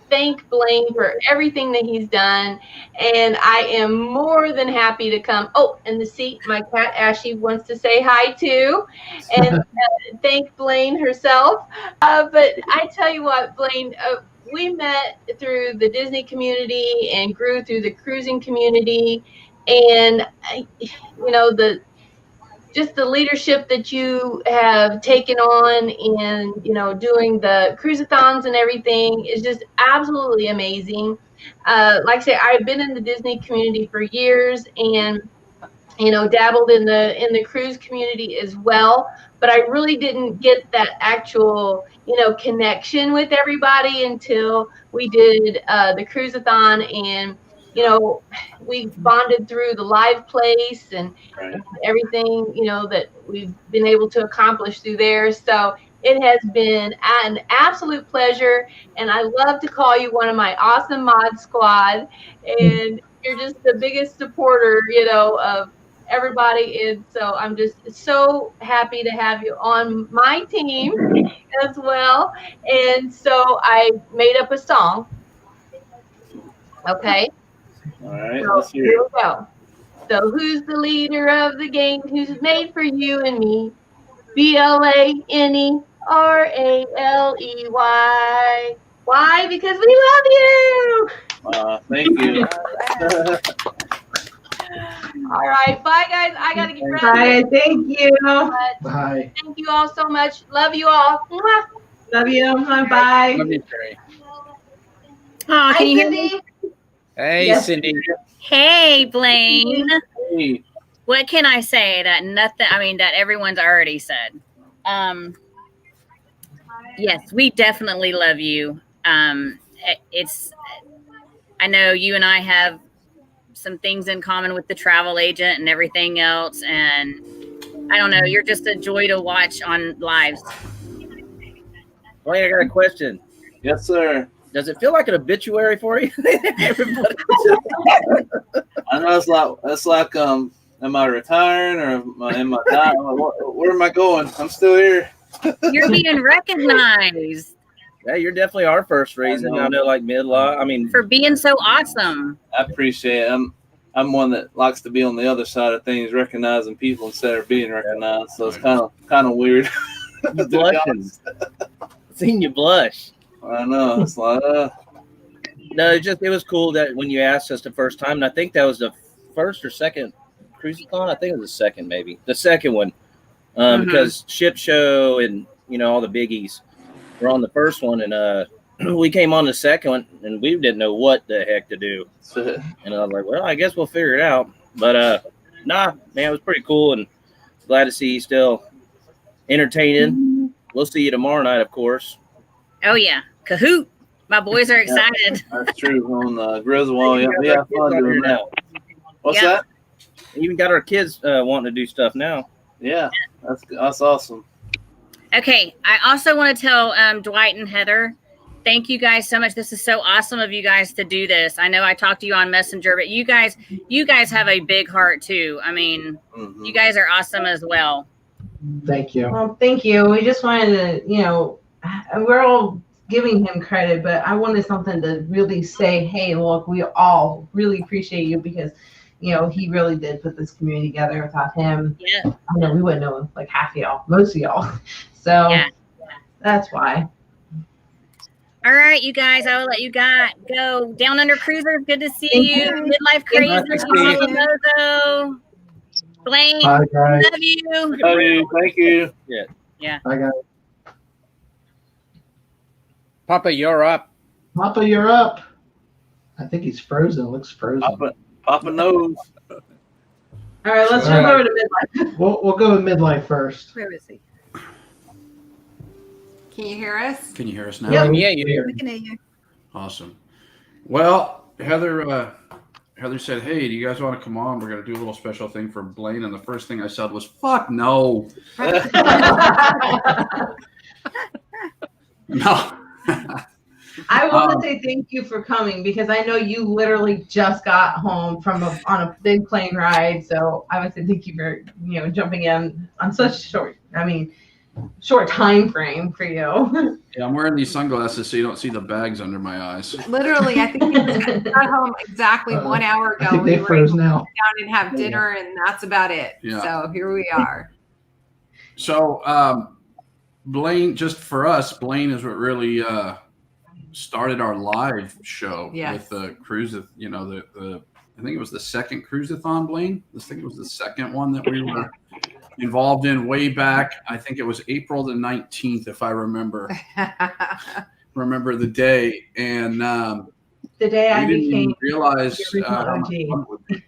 thank Blane for everything that he's done, and I am more than happy to come. Oh, and the seat, my cat Ashley wants to say hi too, and thank Blane herself. But I tell you what, Blane, we met through the Disney community and grew through the cruising community, and just the leadership that you have taken on in, doing the cruisathons and everything is just absolutely amazing. Like I say, I've been in the Disney community for years and, dabbled in the cruise community as well, but I really didn't get that actual, connection with everybody until we did the cruisathon, and, we bonded through the live place and everything, that we've been able to accomplish through there. So it has been an absolute pleasure, and I love to call you one of my awesome mod squad, and you're just the biggest supporter, of everybody. And so I'm just so happy to have you on my team as well. And so I made up a song. Okay. All right, So let's hear here it. we go. So who's the leader of the gang? Who's made for you and me? BLANERALEY. Why? Because we love you. Thank you. All right, bye guys. I gotta get ready. Bye. Thank you. Bye. Thank you all so much. Love you all. Mwah. Love you. Bye. Love you, Sherry. Oh, Hi, can you hear Cindy. me? Hey, Yes. Cindy. Hey, Blane. Hey. What can I say that that everyone's already said? Yes, we definitely love you. I know you and I have some things in common with the travel agent and everything else. And I don't know, you're just a joy to watch on lives. Blane, I got a question. Yes, sir. Does it feel like an obituary for you? Everybody. I know it's like am I retiring or am I dying? Where am I going? I'm still here. You're being recognized. Yeah, you're definitely our first reason. I know, like midlife. I mean, for being so awesome. I appreciate it. I'm one that likes to be on the other side of things, recognizing people instead of being recognized. So it's kind of weird. You blushing. Seeing you blush. I know. It's like no, it was cool that when you asked us the first time, and I think that was the first or second cruisathon. I think it was the second, maybe the second one, because Ship Show and all the biggies were on the first one, and we came on the second one, and we didn't know what the heck to do. And I was like, well, I guess we'll figure it out. But nah, man, it was pretty cool, and glad to see you still entertaining. We'll see you tomorrow night, of course. Oh yeah, Kahoot! My boys are excited. That's true. On Griswold, yeah, we have fun doing that. What's that? We even got our kids wanting to do stuff now. Yeah, that's awesome. Okay, I also want to tell Dwight and Heather, thank you guys so much. This is so awesome of you guys to do this. I know I talked to you on Messenger, but you guys have a big heart too. I mean, you guys are awesome as well. Thank you. Well, thank you. We just wanted to, we're all giving him credit, but I wanted something to really say, hey, look, we all really appreciate you because, he really did put this community together. Without him, we wouldn't know like half of y'all, most of y'all. So that's why. All right, you guys, I will let you go. Downunder Cruisers, good to see you. Midlife Crazy, Blane, Bye, guys. love you. Love you. Thank you. Yeah. Yeah. Bye, guys. Papa, you're up. Papa, you're up. I think he's frozen. Looks frozen. Papa knows. All right, let's jump over to midlife. We'll go with midlife first. Where is he? Can you hear us? Can you hear us now? Yeah, We can hear you. Awesome. Well, Heather said, "Hey, do you guys want to come on? We're going to do a little special thing for Blane." And the first thing I said was, "Fuck no." No. I want to say thank you for coming because I know you literally just got home from on a big plane ride. So I would say thank you for jumping in on such short time frame for you. Yeah, I'm wearing these sunglasses so you don't see the bags under my eyes. Literally, I think we got home exactly 1 hour ago. I think We they were froze able to now. sit down and have dinner, and that's about it. Yeah. So here we are. So, Blane, just for us, Blane is what really started our live show with the cruise. I think it was the second cruise-a-thon, Blane. I think it was the second one that we were involved in way back. I think it was April the 19th, if I remember the day. And the day I didn't became even realize the how much original fun OG. it would be.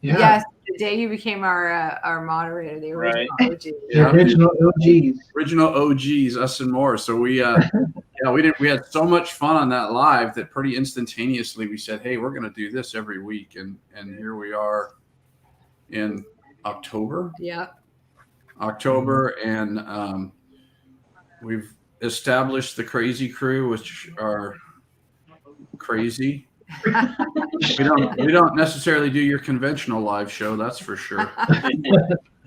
Yeah. Yes, the day you became our moderator, the original OG. The original OGs. Original OGs, us and more. So we we had so much fun on that live that pretty instantaneously we said, hey, we're going to do this every week. And here we are in October. Yeah. October, and we've established the Crazy Crew, which are crazy. we don't necessarily do your conventional live show, that's for sure.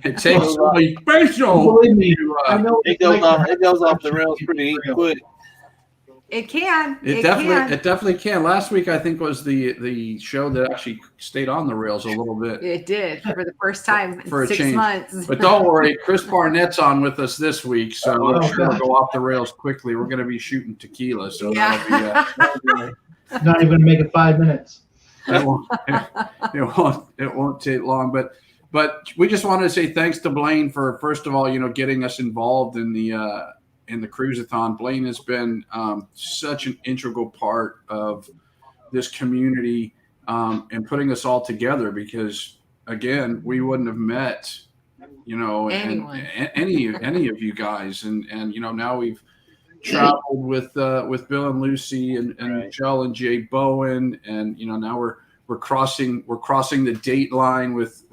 It takes somebody special. Believe me, I know it goes off the rails pretty quick. It can. It definitely can. Last week, I think, was the show that actually stayed on the rails a little bit. It did for the first time in For a 6 change. months. But don't worry, Chris Barnett's on with us this week, so I'm sure God. we'll go off the rails quickly. We're going to be shooting tequila, so that'll be Not even make it 5 minutes. it won't take long. But we just wanted to say thanks to Blane for, first of all, getting us involved in the cruise-a-thon. Blane has been such an integral part of this community and putting us all together because, again, we wouldn't have met, any of you guys. And now we've traveled with Bill and Lucy and Michelle and Jay Bowen. And, now we're crossing the date line with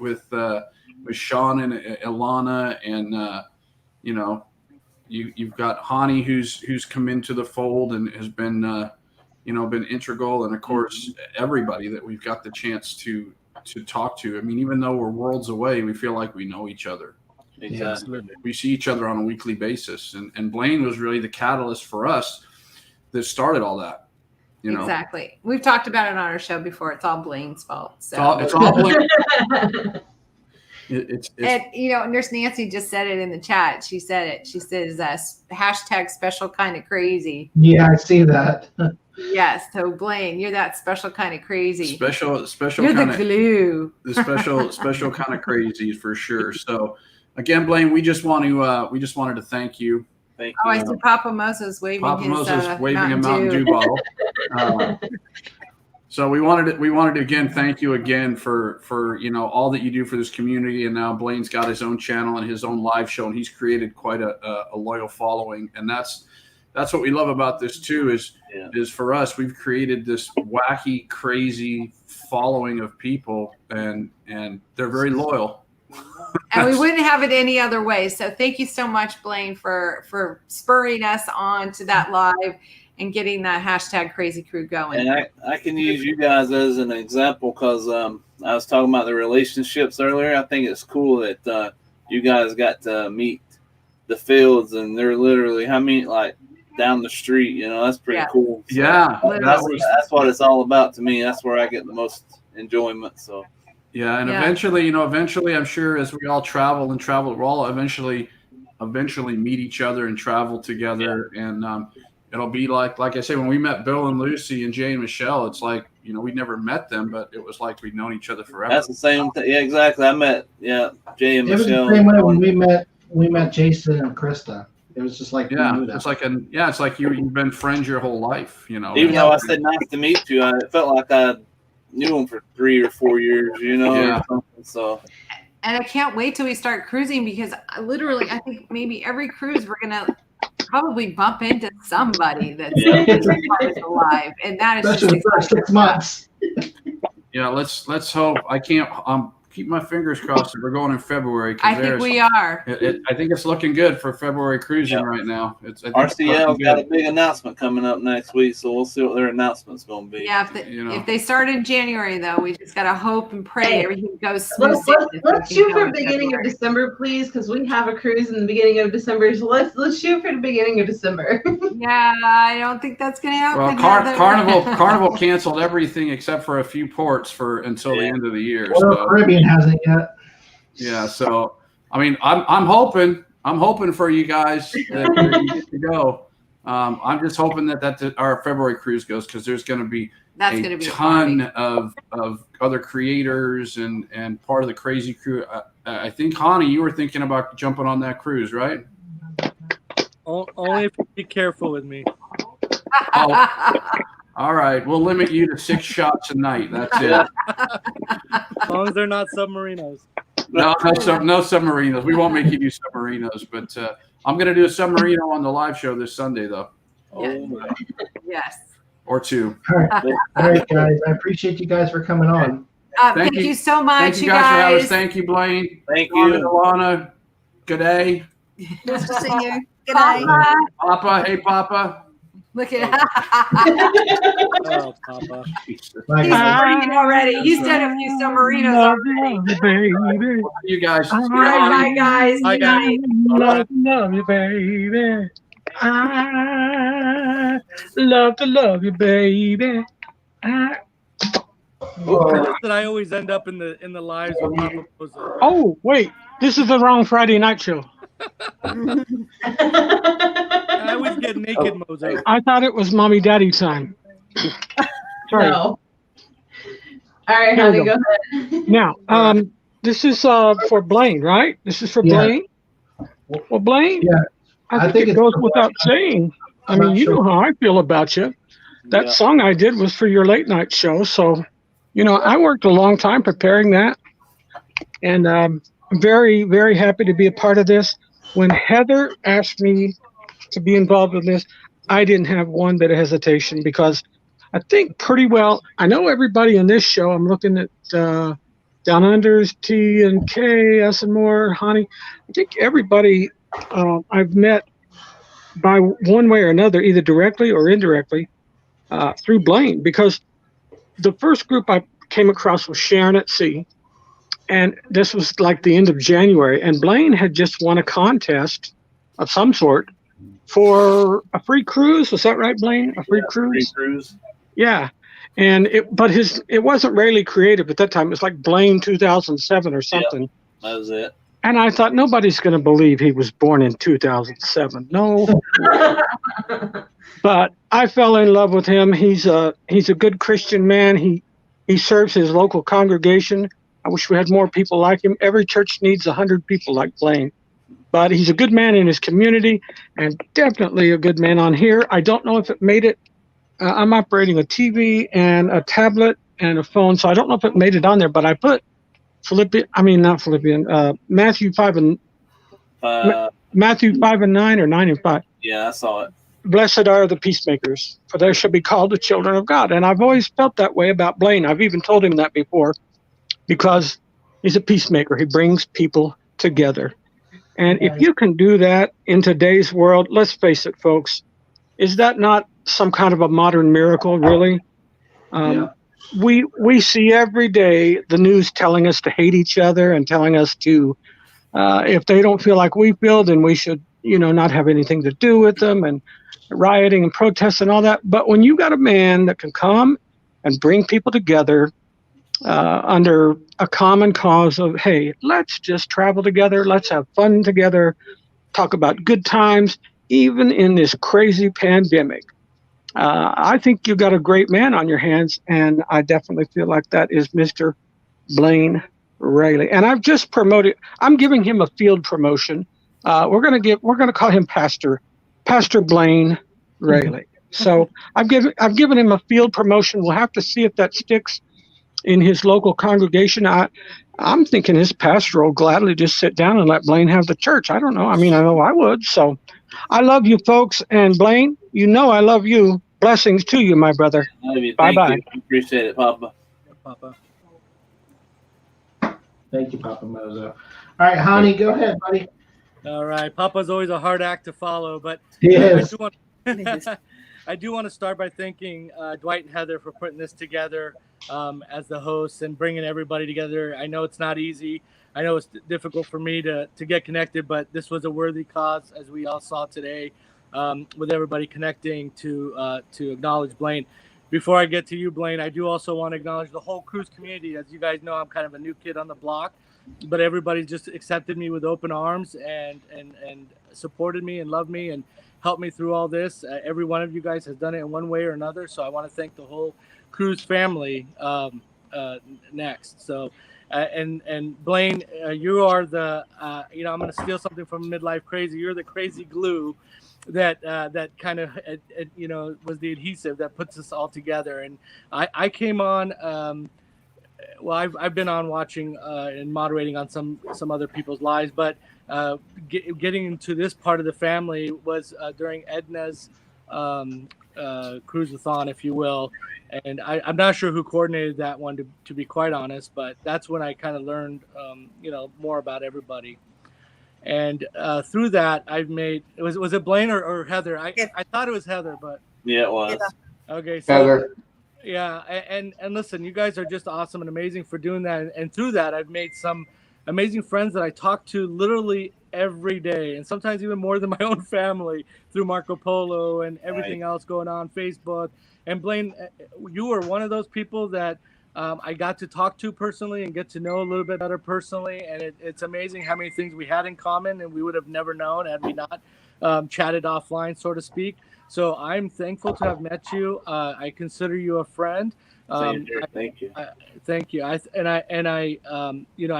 Sean and Ilana and, You've got Hani who's come into the fold and has been been integral, and of course everybody that we've got the chance to talk to. I mean, even though we're worlds away, we feel like we know each other. Exactly. We see each other on a weekly basis, and Blane was really the catalyst for us that started all that. Exactly. We've talked about it on our show before. It's all Blaine's fault. So It's all Blane. And Nurse Nancy just said it in the chat. She said it. She says hashtag special kind of crazy. Yeah, I see that. Yes. So Blane, you're that special kind of crazy. Special You're kind the of glue. the special kind of crazy for sure. So again, Blane, we just wanted to thank you. Thank you. Oh, I see Papa Moses waving Papa his Moses waving a Mountain Mountain Dew bottle. So we wanted to again thank you again for all that you do for this community, and now Blaine's got his own channel and his own live show, and he's created quite a loyal following, and that's what we love about this too. Is for us, we've created this wacky, crazy following of people, and they're very loyal. And we wouldn't have it any other way. So thank you so much, Blane, for spurring us on to that live and getting that hashtag crazy crew going. And I can use you guys as an example because I was talking about the relationships earlier. I think it's cool that you guys got to meet the Fields, and they're literally, like down the street. That's pretty cool. So that's what it's all about to me. That's where I get the most enjoyment. So eventually, I'm sure as we all travel, we'll all eventually meet each other and travel together, and it'll be like I say, when we met Bill and Lucy and Jay and Michelle, it's like we'd never met them, but it was like we'd known each other forever. That's the same thing. Yeah, exactly. I met Jay and It was Michelle. the same way when we met Jason and Krista. It was just like we knew them. It's like you've been friends your whole life, Even though I said nice to meet you, it felt like I knew them for 3 or 4 years, Yeah. or something. So. And I can't wait till we start cruising because I think maybe every cruise we're gonna probably bump into somebody that's alive, and that is Especially just the first 6 months. Yeah, let's hope. I can't. Keep my fingers crossed that we're going in February. I think we are. I think it's looking good for February cruising right now. RCL's got a big announcement coming up next week, so we'll see what their announcement's going to be. Yeah, if they start in January, though, we just gotta hope and pray everything goes smooth. Let's shoot for the beginning of December, please, because we have a cruise in the beginning of December. So let's shoot for the beginning of December. Yeah, I don't think that's gonna happen. Well, Carnival canceled everything except for a few ports until the end of the year. Well, So. Caribbean hasn't yet. Yeah, so I mean, I'm hoping for you guys that you get to go. I'm just hoping that our February cruise goes, because there's going to be a ton of other creators and part of the crazy crew. I think, Hani, you were thinking about jumping on that cruise, right? Only if you be careful with me. Oh, all right, we'll limit you to 6 shots a night. That's it. As long as they're not submarinos. No submarinos. We won't make you do submarinos, but I'm going to do a submarino on the live show this Sunday, though. Yes. Or 2. All right, guys. I appreciate you guys for coming on. Thank you so much, Thank you guys for having us. Thank you, Blane. Thank you, Alana. Good day. Nice to see you. Good day. Papa. Hey, Papa. Look at Oh, Papa. He's burning already. He's done a few submarinos already. Baby. You guys. All right, bye, guys. Bye, Good guys. night. Love you, baby. I love to love you, baby. That I always end up in the lives with Papa Moza. Oh, wait. This is the wrong Friday night show. I always get naked, Mozo. I thought it was mommy daddy time. Sorry. No. All right, Here we honey, go. go ahead. Now, this is for Blane, right? This is for Blane? Well, Blane, I think it goes without saying. I mean, you know how I feel about you. That song I did was for your late night show. So, I worked a long time preparing that. And I'm very, very happy to be a part of this. When Heather asked me to be involved in this, I didn't have one bit of hesitation, because I think pretty well, I know everybody in this show. I'm looking at Downunder's T and K, UsandMore, Hani. I think everybody I've met by one way or another, either directly or indirectly, through Blane, because the first group I came across was Sharon at Sea. And this was like the end of January, and Blane had just won a contest of some sort for a free cruise. Was that right, Blane? A free cruise? Free cruise. Yeah. And it wasn't Raley creative at that time. It was like Blane 2007 or something. Yep, that was it. And I thought, nobody's going to believe he was born in 2007. No. But I fell in love with him. He's a good Christian man. He serves his local congregation. I wish we had more people like him. Every church needs 100 people like Blane. But he's a good man in his community, and definitely a good man on here. I don't know if it made it. I'm operating a TV and a tablet and a phone, so I don't know if it made it on there. But I put Matthew 5 and 9 or 9 and 5. Yeah, I saw it. Blessed are the peacemakers, for they shall be called the children of God. And I've always felt that way about Blane. I've even told him that before, because he's a peacemaker. He brings people together. And if you can do that in today's world, let's face it, folks, is that not some kind of a modern miracle, really? We see every day the news telling us to hate each other and telling us to, if they don't feel like we feel, then we should, not have anything to do with them, and rioting and protests and all that. But when you got a man that can come and bring people together under a common cause of, hey, let's just travel together, let's have fun together, talk about good times, even in this crazy pandemic. I think you've got a great man on your hands, and I definitely feel like that is Mr. Blane Raley. And I've just promoted. I'm giving him a field promotion. We're gonna call him Pastor Blane Raley. So I've given him a field promotion. We'll have to see if that sticks in his local congregation. I'm thinking his pastor will gladly just sit down and let Blane have the church. I don't know. I mean, I know I would. So I love you folks. And Blane, you know I love you. Blessings to you, my brother. Love you. Bye-bye. Thank you. Appreciate it, Papa. Papa. Thank you, Papa Mozo. All right, Hani, go ahead, buddy. All right, Papa's always a hard act to follow, but He I is. do want to start by thanking Dwight and Heather for putting this together as the hosts and bringing everybody together. I know it's not easy. I know it's difficult for me to get connected, but this was a worthy cause, as we all saw today, with everybody connecting to acknowledge Blane. Before I get to you, Blane, I do also want to acknowledge the whole cruise community. As you guys know, I'm kind of a new kid on the block, but everybody just accepted me with open arms and supported me and loved me and helped me through all this. Every one of you guys has done it in one way or another, so I want to thank the whole cruise family next. So, and Blane, you are the, I'm going to steal something from Midlife Crazy. You're the crazy glue that kind of, was the adhesive that puts us all together. And I came on, well, I've been on watching and moderating on some other people's lives, but getting into this part of the family was during Edna's cruise-a-thon, if you will. And I'm not sure who coordinated that one, to be quite honest, but that's when I kind of learned, more about everybody. And through that, I've made, was it Blane or Heather? I thought it was Heather, but. Yeah, it was. Okay, so. Heather. Yeah, and listen, you guys are just awesome and amazing for doing that. And through that, I've made some amazing friends that I talk to literally every day, and sometimes even more than my own family through Marco Polo and everything else going on, Facebook. And Blane, you were one of those people that I got to talk to personally and get to know a little bit better personally. And it's amazing how many things we had in common, and we would have never known had we not chatted offline, so to speak. So I'm thankful to have met you. I consider you a friend. Same here. Thank you. Thank you. I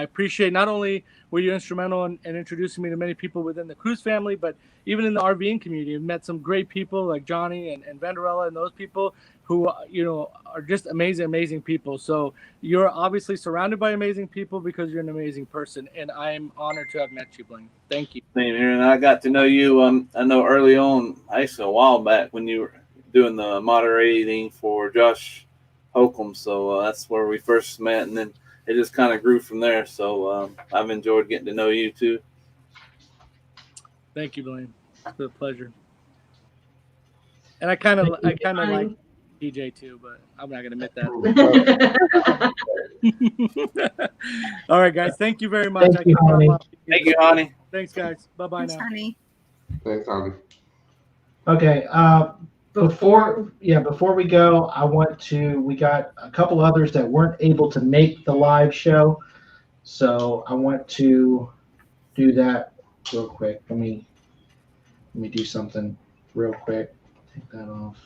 appreciate not only were you instrumental in introducing me to many people within the cruise family, but even in the RVing community. I've met some great people like Johnny and Vanderella and those people who, are just amazing people. So you're obviously surrounded by amazing people because you're an amazing person. And I'm honored to have met you, Blane. Thank you. Same here. And I got to know you, I know early on, actually a while back when you were doing the moderating for Josh Holcomb. So that's where we first met. And then it just kind of grew from there. So I've enjoyed getting to know you too. Thank you, Blane. It's been a pleasure. And I kind of like DJ too, but I'm not going to admit that. All right, guys. Thank you very much. Thank you, Honey. Thank you, Honey. Thanks, guys. Bye-bye now. Honey. Thanks, Honey. Okay. Before we go, we got a couple others that weren't able to make the live show. So I want to do that real quick. Let me do something real quick. Take that off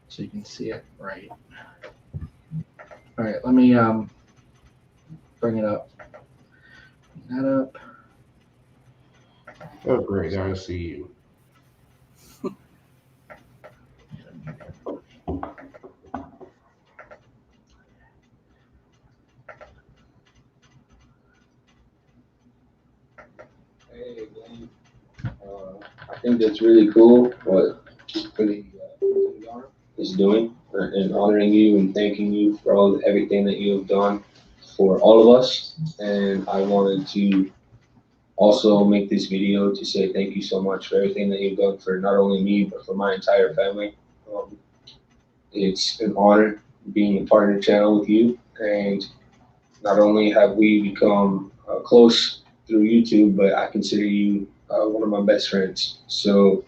so you can see it right. All right, let me bring it up. Bring that up. Oh, great. Now I see you. Hey, Blane. I think that's really cool what the is doing and honoring you and thanking you for everything that you have done for all of us. And I wanted to also make this video to say thank you so much for everything that you've done for not only me, but for my entire family. It's an honor being a part of the channel with you. And not only have we become close through YouTube, but I consider you one of my best friends. So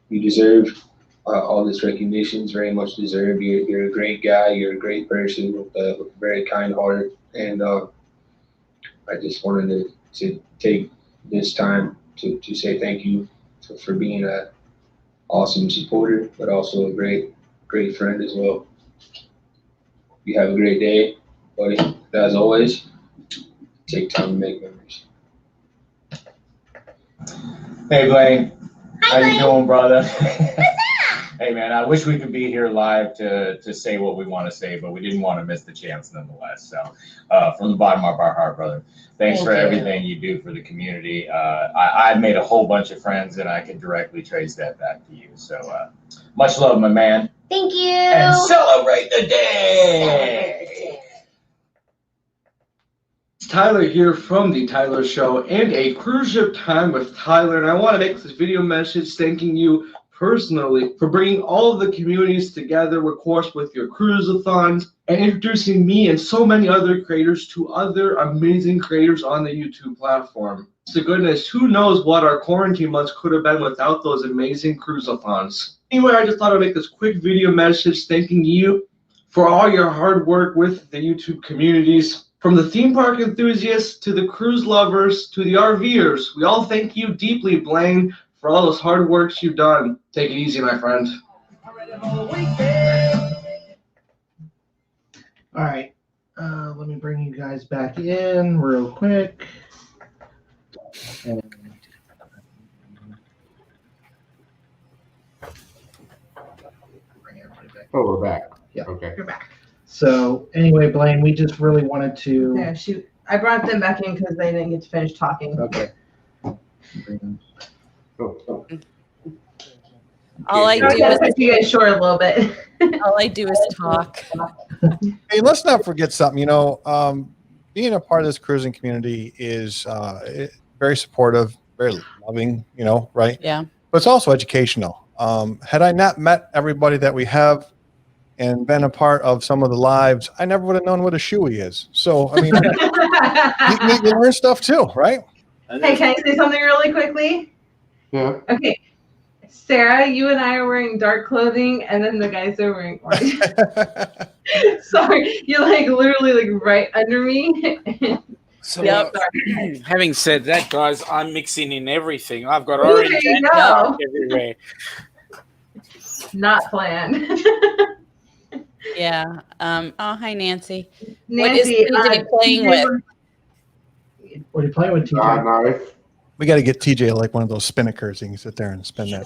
you deserve all this recognition. It's very much deserved. You're a great guy. You're a great person with a very kind heart. And I just wanted to take this time to say thank you for being awesome supporter, but also a great friend as well. You have a great day, buddy. As always, take time to make memories. Hey, Blane. How you doing, brother? Hey, man, I wish we could be here live to say what we want to say, but we didn't want to miss the chance nonetheless. So from the bottom of our heart, brother, thanks for everything you do for the community. I've made a whole bunch of friends, and I can directly trace that back to you. So much love, my man. Thank you. And celebrate the day. It's Tyler here from The Tyler Show and a Cruise Ship Time with Tyler, and I want to make this video message thanking you personally for bringing all of the communities together, of course, with your cruise-a-thons, and introducing me and so many other creators to other amazing creators on the YouTube platform. So goodness, who knows what our quarantine months could have been without those amazing cruise-a-thons. Anyway, I just thought I'd make this quick video message thanking you for all your hard work with the YouTube communities. From the theme park enthusiasts to the cruise lovers to the RVers, we all thank you deeply, Blane, for all those hard works you've done. Take it easy, my friend. All right, let me bring you guys back in real quick. Oh, we're back. Yeah. Okay. You're back. So anyway, Blane, we just really wanted to. Yeah, shoot. I brought them back in because they didn't get to finish talking. Okay. All I do is is you guys short a little bit. all I do is talk. Hey, let's not forget something. You know, being a part of this cruising community is very supportive, very loving. You know, right? Yeah. But it's also educational. Had I not met everybody that we have and been a part of some of the lives, I never would have known what a shoey is. So, I mean, you learn stuff too, right? Hey, can I say something really quickly? Yeah. Okay. Sarah, you and I are wearing dark clothing, and then the guys are wearing orange. Sorry, you're like literally like right under me. So, Yep. having said that, guys, I'm mixing in everything. I've got There orange you and go. dark everywhere. Not planned. Yeah. Oh, hi, Nancy. Nancy, what is TJ playing with? What are you playing with, TJ? We got to get TJ like one of those spinnakers. He can sit there and spin that.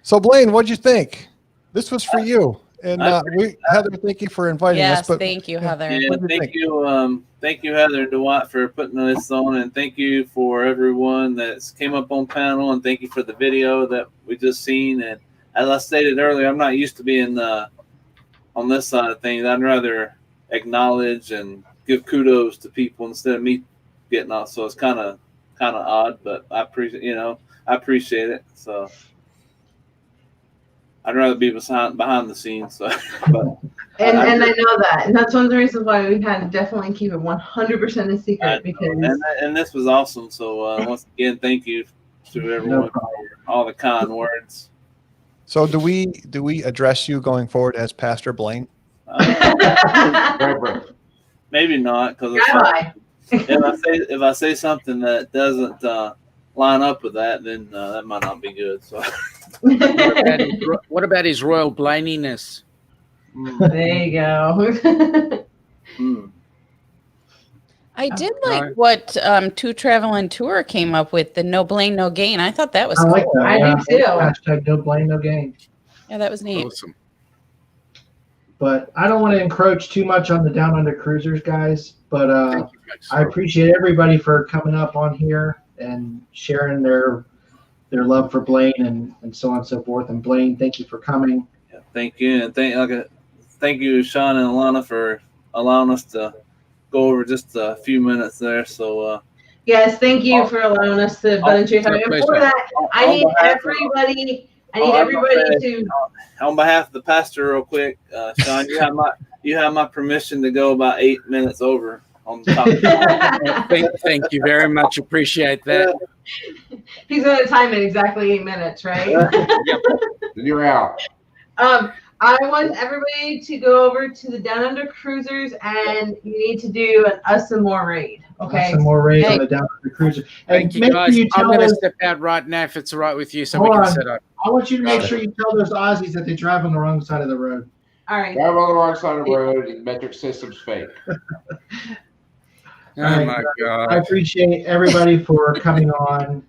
So, Blane, what'd you think? This was for you. And Heather, thank you for inviting us. Yes, thank you, Heather. Yeah, thank you, Heather and Dwight, for putting this on, and thank you for everyone that's came up on panel, and thank you for the video that we just seen. And as I stated earlier, I'm not used to being on this side of things. I'd rather acknowledge and give kudos to people instead of me getting off. So it's kind of odd, but I appreciate it. So I'd rather be behind the scenes. So, And I know that, and that's one of the reasons why we had to definitely keep it 100% a secret because. And this was awesome. So once again, thank you to everyone for all the kind words. So do we address you going forward as Pastor Blane? Maybe not, because if I say something that doesn't line up with that, then that might not be good. So, what about his royal Blaniness? There you go. I did like what Two Travel and Tour came up with, the no blame, no gain. I thought that was I cool. like that. I do too. Hashtag no blame, no gain. Yeah, that was neat. Awesome. But I don't want to encroach too much on the Downunder Cruisers, guys. But I appreciate everybody for coming up on here and sharing their love for Blane and so on and so forth. And Blane, thank you for coming. Yeah, thank you, and thank you, Sean and Alana, for allowing us to go over just a few minutes there. So Yes, thank you for allowing us to butt into your time. And for that, I need everybody to. On behalf of the pastor, real quick, Sean, you have my permission to go about 8 minutes over on the topic. Thank you very much. Appreciate that. He's going to time it exactly 8 minutes, right? Yep. You're out. I want everybody to go over to the Downunder Cruisers, and you need to do an Us and More raid. Okay. Some more raid on the Downunder Cruiser. Thank you, guys. I'm going to step out right now if it's all right with you, so we can set up. I want you to make sure you tell those Aussies that they drive on the wrong side of the road. All right. Drive on the wrong side of the road. And metric system's fake. Oh my God! I appreciate everybody for coming on.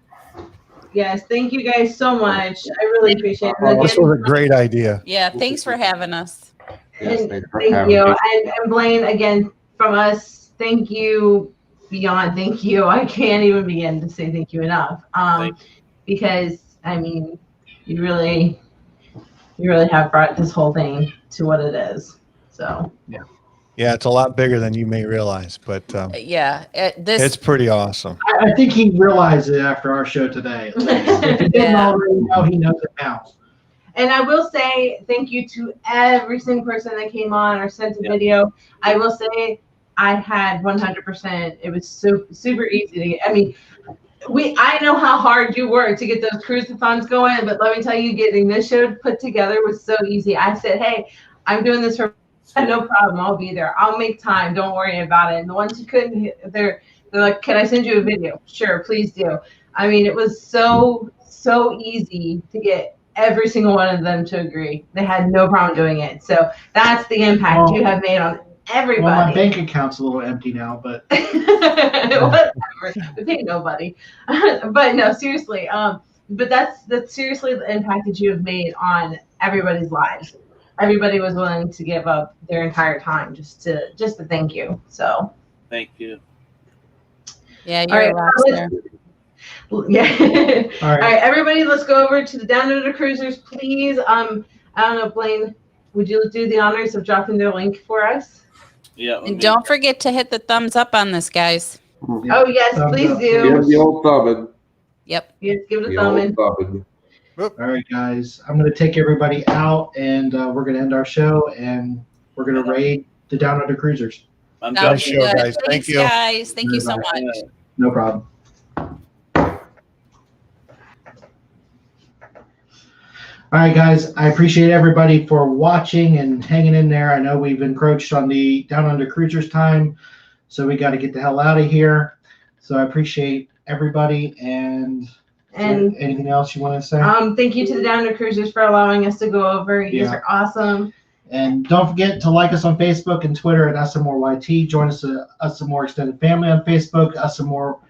Yes, thank you guys so much. I really appreciate it. This was a great idea. Yeah, thanks for having us. And thank you. And Blane, again, from us, thank you beyond thank you. I can't even begin to say thank you enough. Because I mean, you really have brought this whole thing to what it is. So Yeah, it's a lot bigger than you may realize, but yeah, it's pretty awesome. I think he realized it after our show today. If he didn't already know, he knows it now. And I will say thank you to every single person that came on or sent a video. I will say I had 100%. It was super easy to get. I mean, I know how hard you work to get those cruise-a-thons going, but let me tell you, getting this show put together was so easy. I said, hey, I'm doing this for no problem. I'll be there. I'll make time. Don't worry about it. And the ones who couldn't, they're like, can I send you a video? Sure, please do. I mean, it was so easy to get every single one of them to agree. They had no problem doing it. So that's the impact you have made on everybody. Well, my bank account's a little empty now, but whatever. We pay nobody. But no, seriously. But that's seriously the impact that you have made on everybody's lives. Everybody was willing to give up their entire time just to thank you. So thank you. Yeah, you're a rock star. Yeah. All right, everybody, let's go over to the Downunder Cruisers, please. I don't know, Blane, would you do the honors of dropping their link for us? Yeah. And don't forget to hit the thumbs up on this, guys. Oh yes, please do. Give the old thumbing. Yep. Yes, give it a thumbing. All right, guys, I'm going to take everybody out, and we're going to end our show, and we're going to raid the Downunder Cruisers. Nice show, guys. Thank you. Guys. Thank you so much. No problem. All right, guys, I appreciate everybody for watching and hanging in there. I know we've encroached on the Downunder Cruisers time, so we got to get the hell out of here. So I appreciate everybody, and anything else you want to say? Thank you to the Downunder Cruisers for allowing us to go over. You guys are awesome. And don't forget to like us on Facebook and Twitter at UsandMoreYT. Join us at UsandMore Extended Family on Facebook, UsandMore,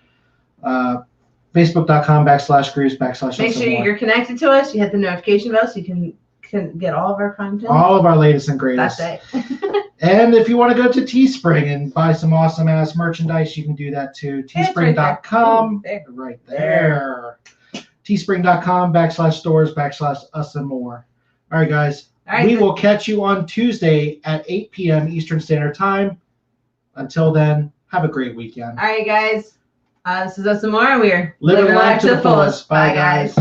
Facebook.com/cruise/. Make sure you're connected to us. You hit the notification bell so you can get all of our content. All of our latest and greatest. That's it. And if you want to go to Teespring and buy some awesome ass merchandise, you can do that too. Teespring.com. Right there. Teespring.com/stores/UsandMore. All right, guys. We will catch you on Tuesday at 8 p.m. Eastern Standard Time. Until then, have a great weekend. All right, guys. This is UsandMore. We're living life to the fullest. Bye, guys.